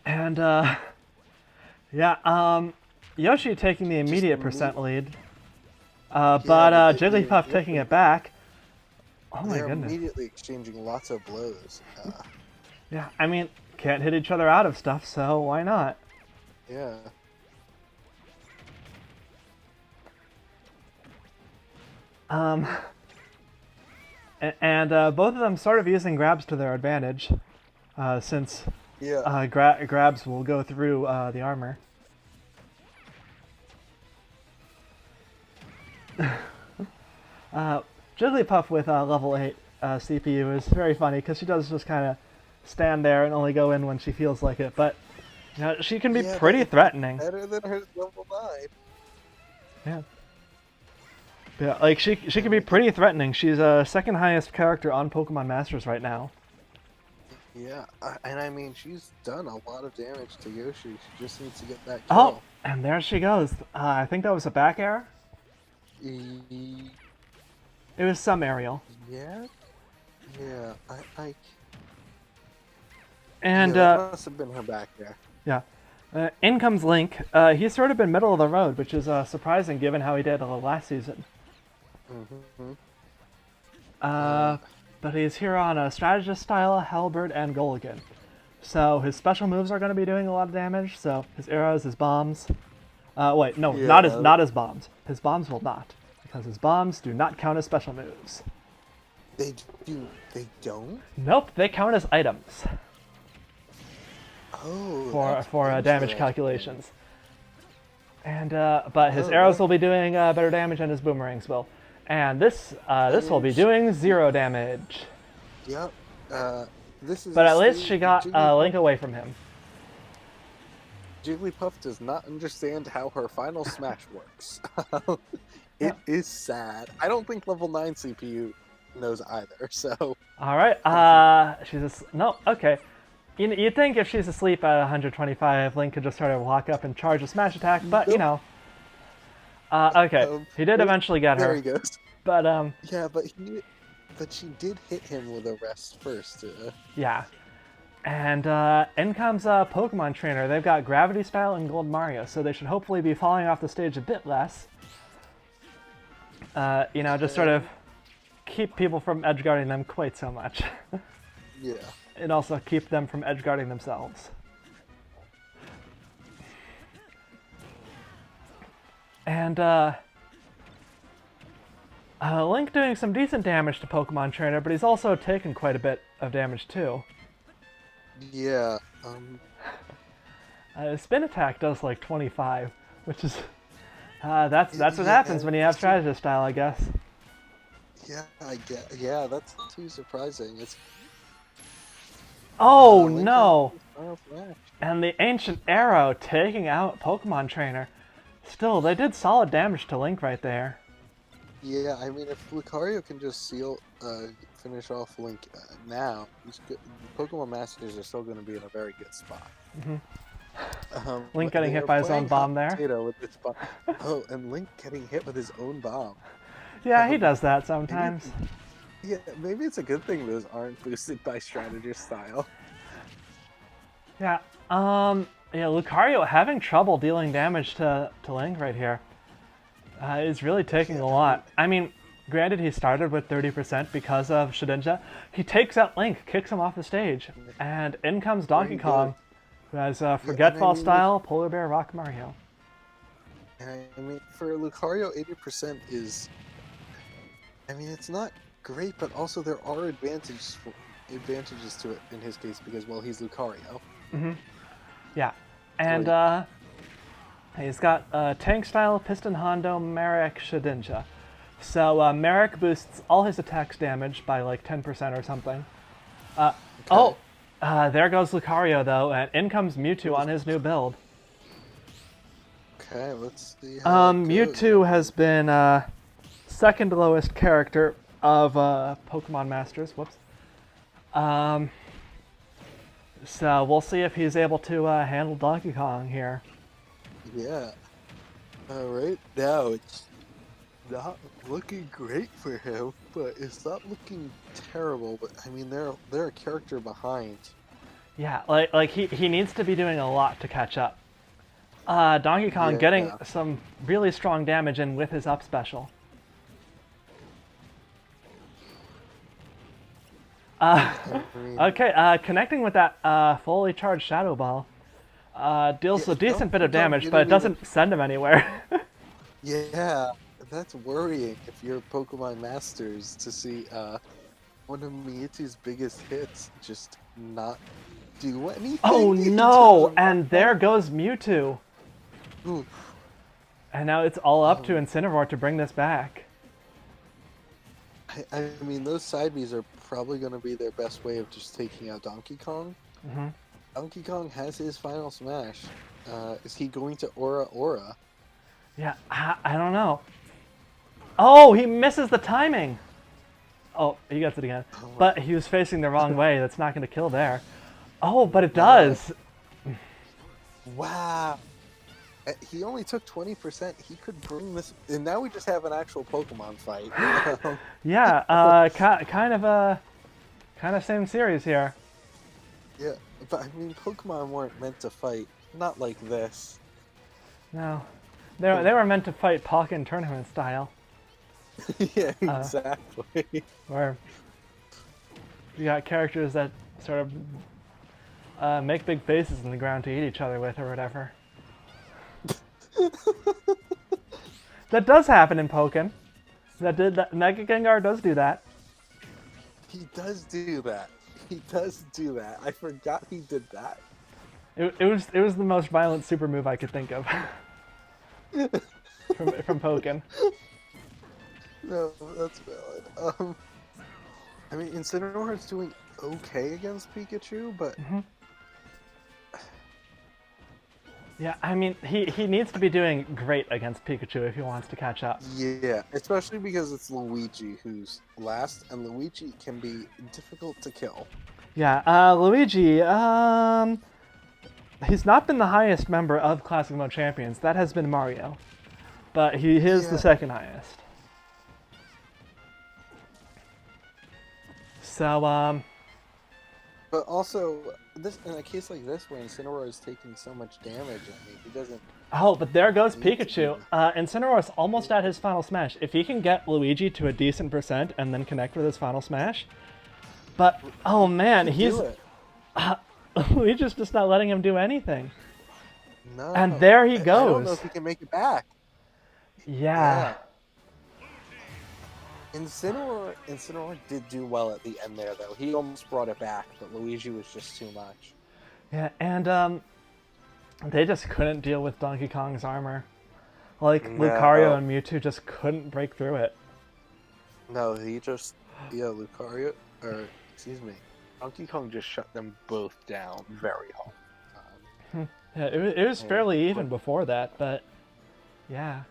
And, yeah, Yoshi taking the immediate percent lead. But Jigglypuff taking it back. Oh my They're goodness. immediately exchanging lots of blows. Yeah, I mean, can't hit each other out of stuff, so why not? Yeah. And both of them sort of using grabs to their advantage, since Yeah. grabs will go through the armor. Jigglypuff with level 8 CPU is very funny because she does just kind of stand there and only go in when she feels like it, but you know, she can be Yeah, pretty but threatening. Better than her level 9. Yeah. Yeah, like she can be pretty threatening. She's second highest character on Pokemon Masters right now. Yeah, and I mean, she's done a lot of damage to Yoshi. She just needs to get that Oh, kill. and there she goes. I think that was a back air. E- It was some aerial. Yeah? Yeah, I... And, yeah, that must have been her back there. yeah. In comes Link. He's sort of been middle of the road, which is surprising given how he did last season. Mm-hmm. But he's here on a Strategist Style, Halberd, and Gulligan. So his special moves are going to be doing a lot of damage. So his arrows, his bombs. Wait, no, Yeah. not his bombs. His bombs will not, because his bombs do not count as special moves. They do... They don't? Nope, they count as items Oh, for that's damage interesting. calculations. And but his Oh, arrows really? will be doing better damage, and his boomerangs will. And this will be doing 0 damage. Yep. This is But a at least stage she got Link away from him. Jigglypuff does not understand how her final smash works. It is sad. I don't think level 9 CPU knows either, so... All right. She's no. Okay. You'd think if she's asleep at 125, Link could just sort of walk up and charge a smash attack, but you know. Okay. He did eventually get There her, he goes. but Yeah, but she did hit him with a rest first. yeah. And in comes Pokemon Trainer. They've got Gravity Style and Gold Mario, so they should hopefully be falling off the stage a bit less. You know, just sort of keep people from edgeguarding them quite so much. Yeah. And also keep them from edgeguarding themselves. And Link doing some decent damage to Pokemon Trainer, but he's also taken quite a bit of damage too. Yeah. His spin attack does like 25, which is that's what happens when you have Strategist Style, I guess. Yeah, I get. Yeah, that's not too surprising. It's. Oh Link no! has a final flash. And the Ancient Arrow taking out Pokemon Trainer. Still, they did solid damage to Link right there. Yeah, I mean, if Lucario can just finish off Link now, Pokemon Masters are still going to be in a very good spot. Link but getting they hit are by his own playing bomb hot there. potato with this bomb. Oh, and Link getting hit with his own bomb. Yeah, he does that sometimes. Yeah, maybe it's a good thing those aren't boosted by Strategist Style. Yeah, yeah, Lucario having trouble dealing damage to Link right here. Is really taking a lot. I mean, granted he started with 30% because of Shedinja. He takes out Link, kicks him off the stage, and in comes Donkey Very Kong, who has Forgetfall Style, Polar Bear, Rock Mario. I mean, for Lucario, 80% is. I mean, it's not great, but also there are advantages to it in his case because, well, he's Lucario. Yeah. And Like, he's got Tank Style, Piston Hondo, Marek, Shedinja. So Marek boosts all his attacks damage by like 10% or something. okay. Oh, there goes Lucario though, and in comes Mewtwo on his new build. Okay, let's see how it goes. Mewtwo has been second lowest character of Pokemon Masters. Whoops. So we'll see if he's able to handle Donkey Kong here. Yeah. Right now, it's not looking great for him, but it's not looking terrible. But I mean, they're a character behind. Yeah, like he needs to be doing a lot to catch up. Donkey Kong getting some really strong damage in with his up special. Okay, connecting with that fully charged Shadow Ball deals a decent bit of damage, but it doesn't send him anywhere. Yeah, that's worrying if you're Pokemon Masters to see one of Mewtwo's biggest hits just not do anything. Oh no! And there goes Mewtwo. Ooh. And now it's all up to Incineroar to bring this back. I mean, those side Bs are probably going to be their best way of just taking out Donkey Kong. Donkey Kong has his final smash. Is he going to Aura? Yeah, I don't know. Oh, he misses the timing. Oh, he gets it again. But he was facing the wrong way. That's not going to kill there. Oh, but it does. Wow. He only took 20%. He could bring this, and now we just have an actual Pokemon fight. Yeah, kind of same series here. Yeah, but I mean, Pokemon weren't meant to fight. Not like this. No, they were meant to fight Pokken tournament style. Yeah, exactly. Where you got characters that sort of make big faces in the ground to eat each other with or whatever. That does happen in Pokken. Mega Gengar does do that. He does do that. He does do that. I forgot he did that. It was the most violent super move I could think of. from Pokken. No, that's valid. I mean, Incineroar is doing okay against Pikachu, but yeah, I mean, he needs to be doing great against Pikachu if he wants to catch up. Yeah, especially because it's Luigi who's last, and Luigi can be difficult to kill. Yeah, Luigi, he's not been the highest member of Classic Mode Champions. That has been Mario. But he is the second highest. So, But also, in a case like this where Incineroar is taking so much damage, I mean, he doesn't... Oh, but there goes Pikachu. Incineroar's almost at his final smash. If he can get Luigi to a decent percent and then connect with his final smash... But, oh man, he's... Luigi's just not letting him do anything. No. And there he goes. I don't know if he can make it back. Yeah. Incineroar did do well at the end there, though. He almost brought it back, but Luigi was just too much. Yeah, and they just couldn't deal with Donkey Kong's armor. Like, Lucario and Mewtwo just couldn't break through it. No, he just... Yeah, Lucario... Or, excuse me. Donkey Kong just shut them both down very hard. Yeah, it was fairly even before that, but... Yeah.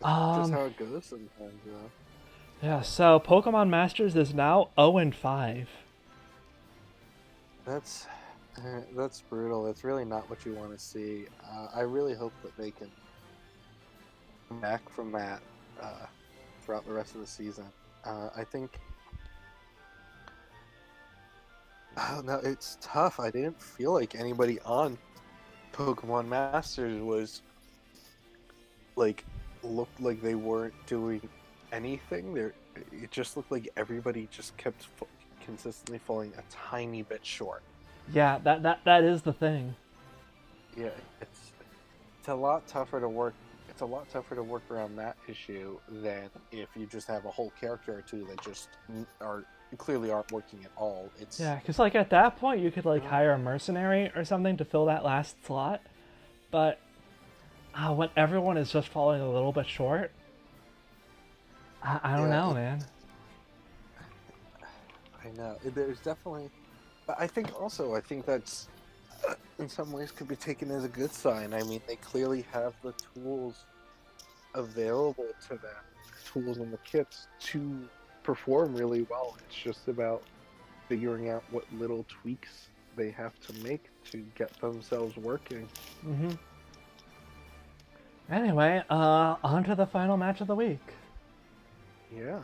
Just how it goes sometimes, Yeah, so Pokemon Masters is now 0-5. That's brutal. That's really not what you want to see. I really hope that they can come back from that throughout the rest of the season. I think... Oh, no, it's tough. I didn't feel like anybody on Pokemon Masters was looked like they weren't doing anything. It just looked like everybody just kept consistently falling a tiny bit short. Yeah, that is the thing. Yeah, it's a lot tougher to work. It's a lot tougher to work around that issue than if you just have a whole character or two that just clearly aren't working at all. It's Yeah, because like at that point you could like hire a mercenary or something to fill that last slot, but when everyone is just falling a little bit short, I don't know, man. I know there's definitely, but I think that's in some ways could be taken as a good sign. I mean, they clearly have the tools available to them, tools and the kits to perform really well. It's just about figuring out what little tweaks they have to make to get themselves working. Mm-hmm. Anyway, on to the final match of the week. Yeah.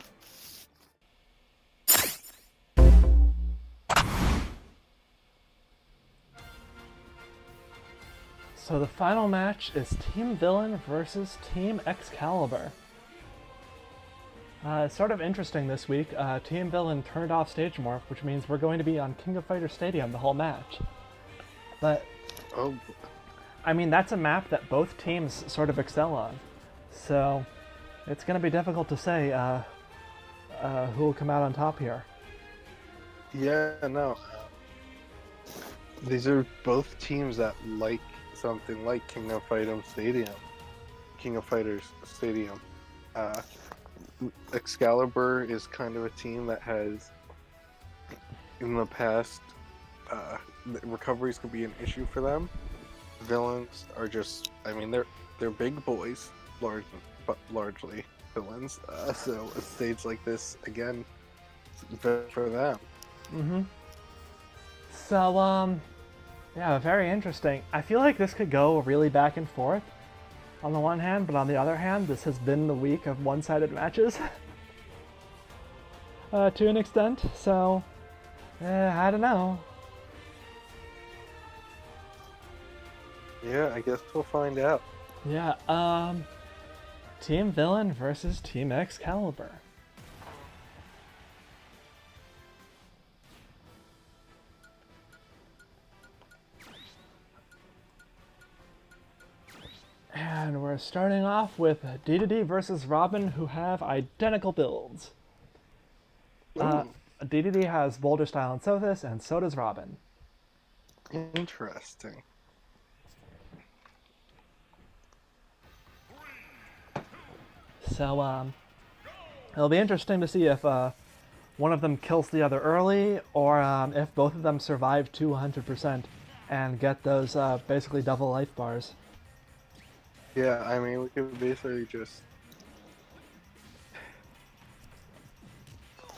So the final match is Team Villain versus Team Excalibur. It's sort of interesting this week. Team Villain turned off Stage Morph, which means we're going to be on King of Fighters Stadium the whole match. But, I mean, that's a map that both teams sort of excel on. So, it's going to be difficult to say who will come out on top here. Yeah, no. These are both teams that like something like King of Fighters Stadium. Excalibur is kind of a team that has, in the past, recoveries could be an issue for them. Villains are just, I mean, they're big boys, but largely villains. So a stage like this, again, is better for them. Mm-hmm. So, yeah, very interesting. I feel like this could go really back and forth on the one hand, but on the other hand, this has been the week of one-sided matches to an extent, so I don't know. Yeah, I guess we'll find out. Yeah, Team Villain versus Team Excalibur. And we're starting off with DDD versus Robin, who have identical builds. DDD has Boulder Style and Sothis, and so does Robin. Interesting. So, it'll be interesting to see if one of them kills the other early, or if both of them survive to 100% and get those basically double life bars. Yeah, I mean, we could basically just...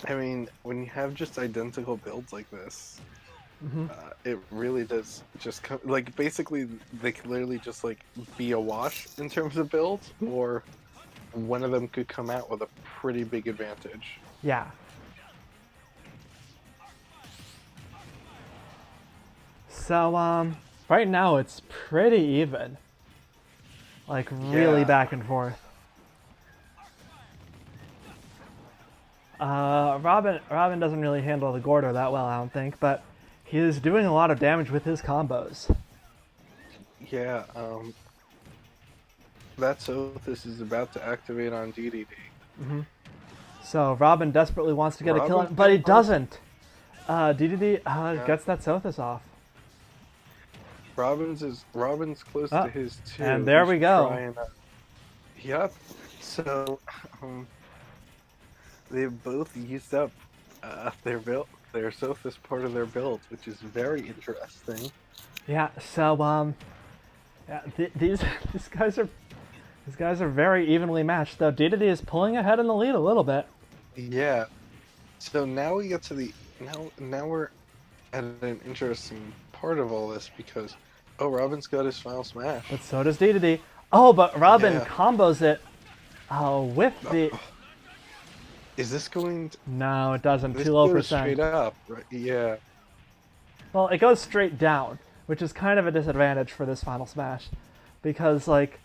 I mean, when you have just identical builds like this, it really does just come... Like, basically, they could literally just, like, be a wash in terms of builds, or one of them could come out with a pretty big advantage. Yeah. So, right now it's pretty even. Like, really back and forth. Robin doesn't really handle the Gordo that well, I don't think, but he is doing a lot of damage with his combos. Yeah, that Sothis is about to activate on DDD. So Robin desperately wants to get a kill, but he doesn't. DDD gets that Sothis off. Robin's close to his too. And there we go. Yep. So they both used up their Sothis part of their build, which is very interesting. Yeah. So these guys are very evenly matched. Though DDD is pulling ahead in the lead a little bit. Yeah. So now we get to the now we're at an interesting part of all this because Robin's got his final smash. But so does DDD. Oh, but Robin combos it with the... Is this going to... No, it doesn't. Too low percent. Straight up, right? Yeah. Well, it goes straight down, which is kind of a disadvantage for this final smash. Because, like...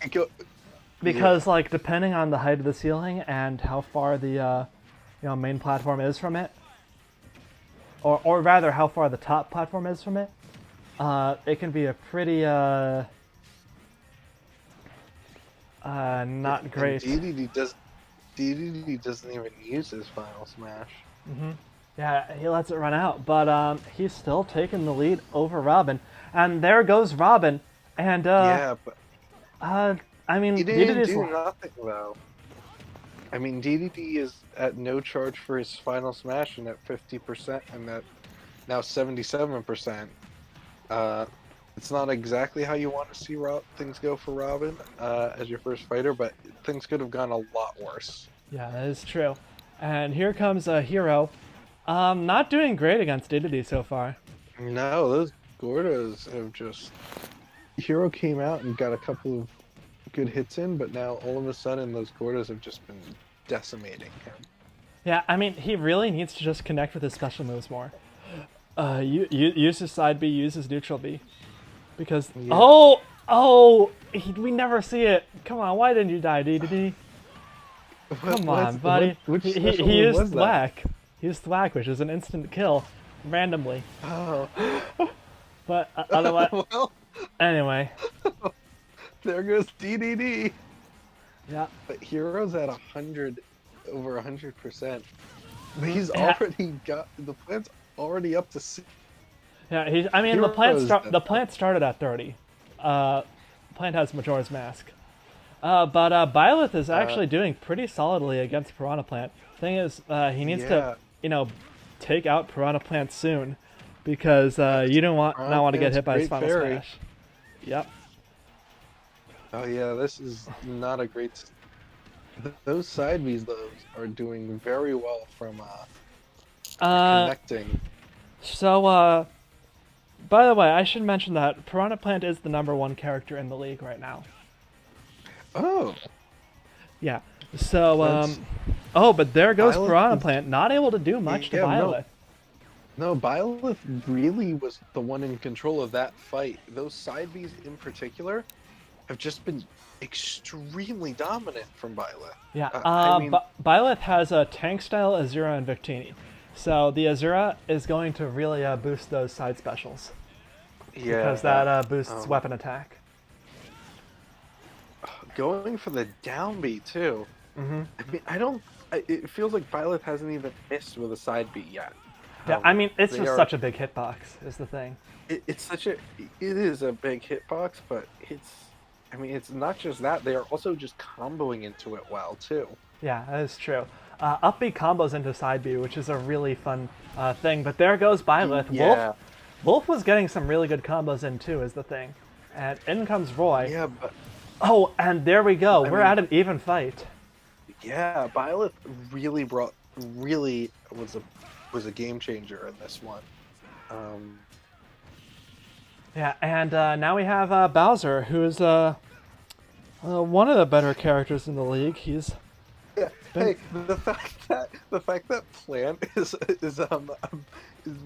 like, depending on the height of the ceiling and how far the main platform is from it, or rather how far the top platform is from it, it can be a pretty Not And great. DDD doesn't even use his final smash. Yeah, he lets it run out, but he's still taking the lead over Robin. And there goes Robin. And Yeah, but I mean, he didn't DDD's do nothing though. I mean, DDD is at no charge for his final smash and at 50%, and at now 77%. It's not exactly how you want to see things go for Robin as your first fighter, but things could have gone a lot worse. Yeah, that is true. And here comes a Hero. Not doing great against DDD so far. No, those Gordos have just... Hero came out and got a couple of good hits in, but now all of a sudden those Gordos have just been decimating him. Yeah, I mean, he really needs to just connect with his special moves more. Use his side B, use his neutral B. Because... Yeah. We never see it. Come on, why didn't you die, DDD? Come on, buddy. He used Thwack. He used Thwack, which is an instant kill, randomly. Oh. But otherwise... Well... Anyway. There goes DDD. Yeah. But Hero's at over 100%. He's already got... The plant's already up to 6. Yeah, I mean, the plant started at 30. Plant has Majora's Mask. But Byleth is actually doing pretty solidly against Piranha Plant. Thing is, he needs to, take out Piranha Plant soon, because you don't want to get hit by his final smash. Yep. Oh yeah, this is not a great... Those side Bs, though, are doing very well from connecting. So, by the way, I should mention that Piranha Plant is the #1 character in the league right now. Oh. Yeah. So, but there goes Piranha Plant, not able to do much to Byleth. No, Byleth really was the one in control of that fight. Those side Bs in particular have just been extremely dominant from Byleth. Yeah, Byleth has a tank style Azura and Victini. So the Azura is going to really boost those side specials. Yeah. Because that boosts weapon attack. Going for the down B too. I mean, it feels like Byleth hasn't even missed with a side B yet. Yeah, I mean, it's just such a big hitbox, is the thing. It is a big hitbox, but it's not just that, they are also just comboing into it well, too. Yeah, that is true. Up B combos into side B, which is a really fun thing, but there goes Byleth. Yeah. Wolf was getting some really good combos in, too, is the thing. And in comes Roy. Yeah, but... Oh, and there we go. We're at an even fight. Yeah, Byleth really was a game changer in this one. Yeah, and now we have Bowser, who is one of the better characters in the league. He's hey, the fact that Plant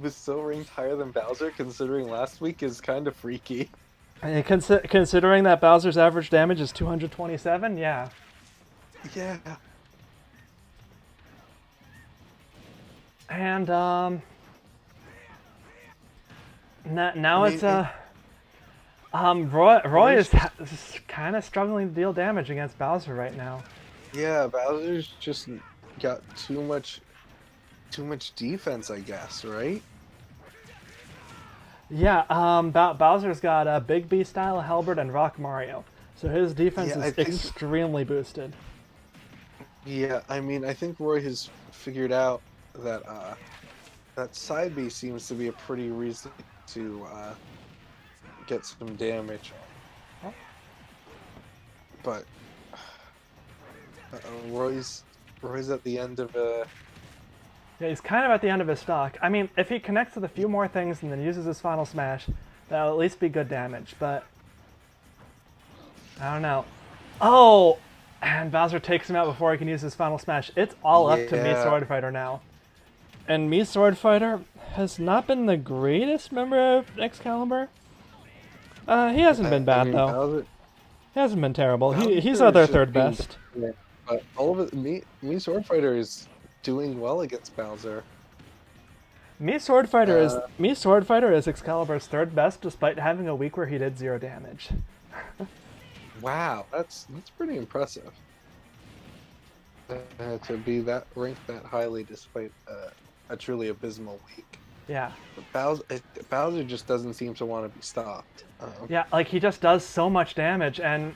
was so ranked higher than Bowser, considering last week, is kind of freaky. And considering that Bowser's average damage is 227, yeah. Yeah. And now it's Roy is kind of struggling to deal damage against Bowser right now. Yeah, Bowser's just got too much defense, I guess, right? Yeah, Bowser's got a Big B style Halberd and Rock Mario, so his defense is extremely boosted. Yeah, I mean, I think Roy has figured out that that side B seems to be a pretty reason to get some damage. But Roy's at the end of a... Yeah, he's kind of at the end of his stock. I mean, if he connects with a few more things and then uses his final smash, that'll at least be good damage, but... I don't know. Oh! And Bowser takes him out before he can use his final smash. It's all up to me Sword Fighter now. And me Sword Fighter has not been the greatest member of Excalibur. He hasn't been bad, though. Bowser, he hasn't been terrible. He's their third best. Yeah, but all of it, me Sword Fighter is doing well against Bowser. Me Sword Fighter is Excalibur's third best, despite having a week where he did 0 damage. Wow, that's pretty impressive. To be that ranked that highly despite a truly abysmal week. Yeah. But Bowser just doesn't seem to want to be stopped. Yeah, like he just does so much damage, and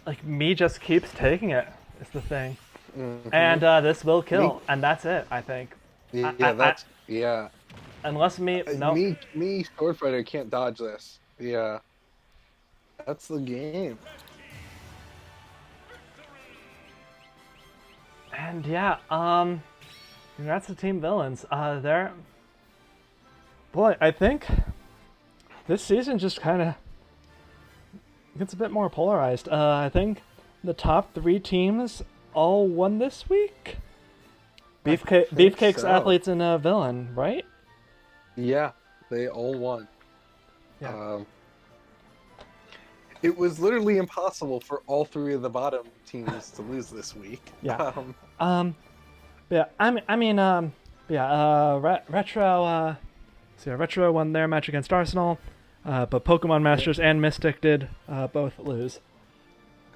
like me just keeps taking it. Is the thing, and this will kill, and that's it. I think. Yeah, yeah. Unless me, no. Me, sword fighter can't dodge this. Yeah, that's the game. And yeah, congrats to Team Villains. They're, boy, I think this season just kind of gets a bit more polarized. I think the top 3 teams all won this week. Beefcakes, so. Athletes, and Villain, right? Yeah, they all won. Yeah. It was literally impossible for all 3 of the bottom teams to lose this week. Yeah. Retro. Retro won their match against Arsenal, but Pokemon Masters and Mystic did both lose.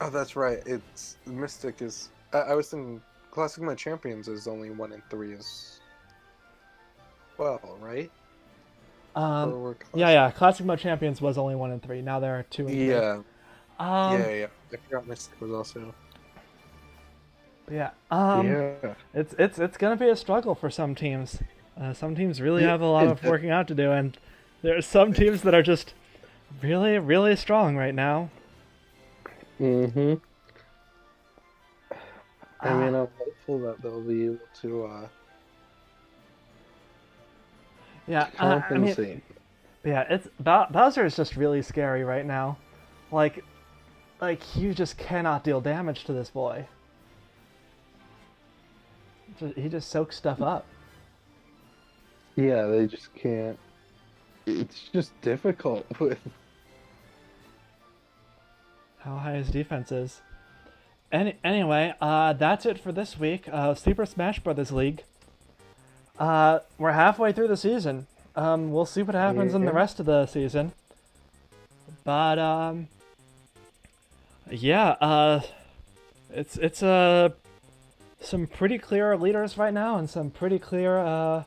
Oh, that's right. It's Mystic is. I was thinking Classic My Champions is only 1 in 3 as well, right? Yeah. Classic Mode Champions was only 1 in 3. Now there are 2 in 3. Yeah. Yeah. I forgot Mystic was also. Yeah. Yeah. It's gonna be a struggle for some teams. Some teams really have a lot of working out to do, and there are some teams that are just really, really strong right now. I mean, I'm hopeful that they'll be able to compensate. It's Bowser is just really scary right now. Like you just cannot deal damage to this boy. He just soaks stuff up. Yeah, they just can't. It's just difficult with how high his defense is. Anyway, that's it for this week. Super Smash Brothers League. We're halfway through the season. We'll see what happens in the rest of the season. But it's some pretty clear leaders right now, and some pretty clear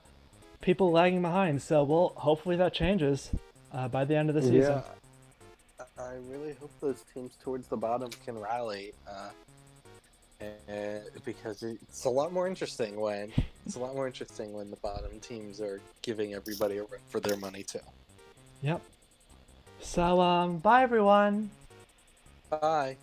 people lagging behind. So hopefully that changes by the end of the season. Yeah, I really hope those teams towards the bottom can rally, because it's a lot more interesting when the bottom teams are giving everybody a run for their money too. Yep. So bye everyone. Bye.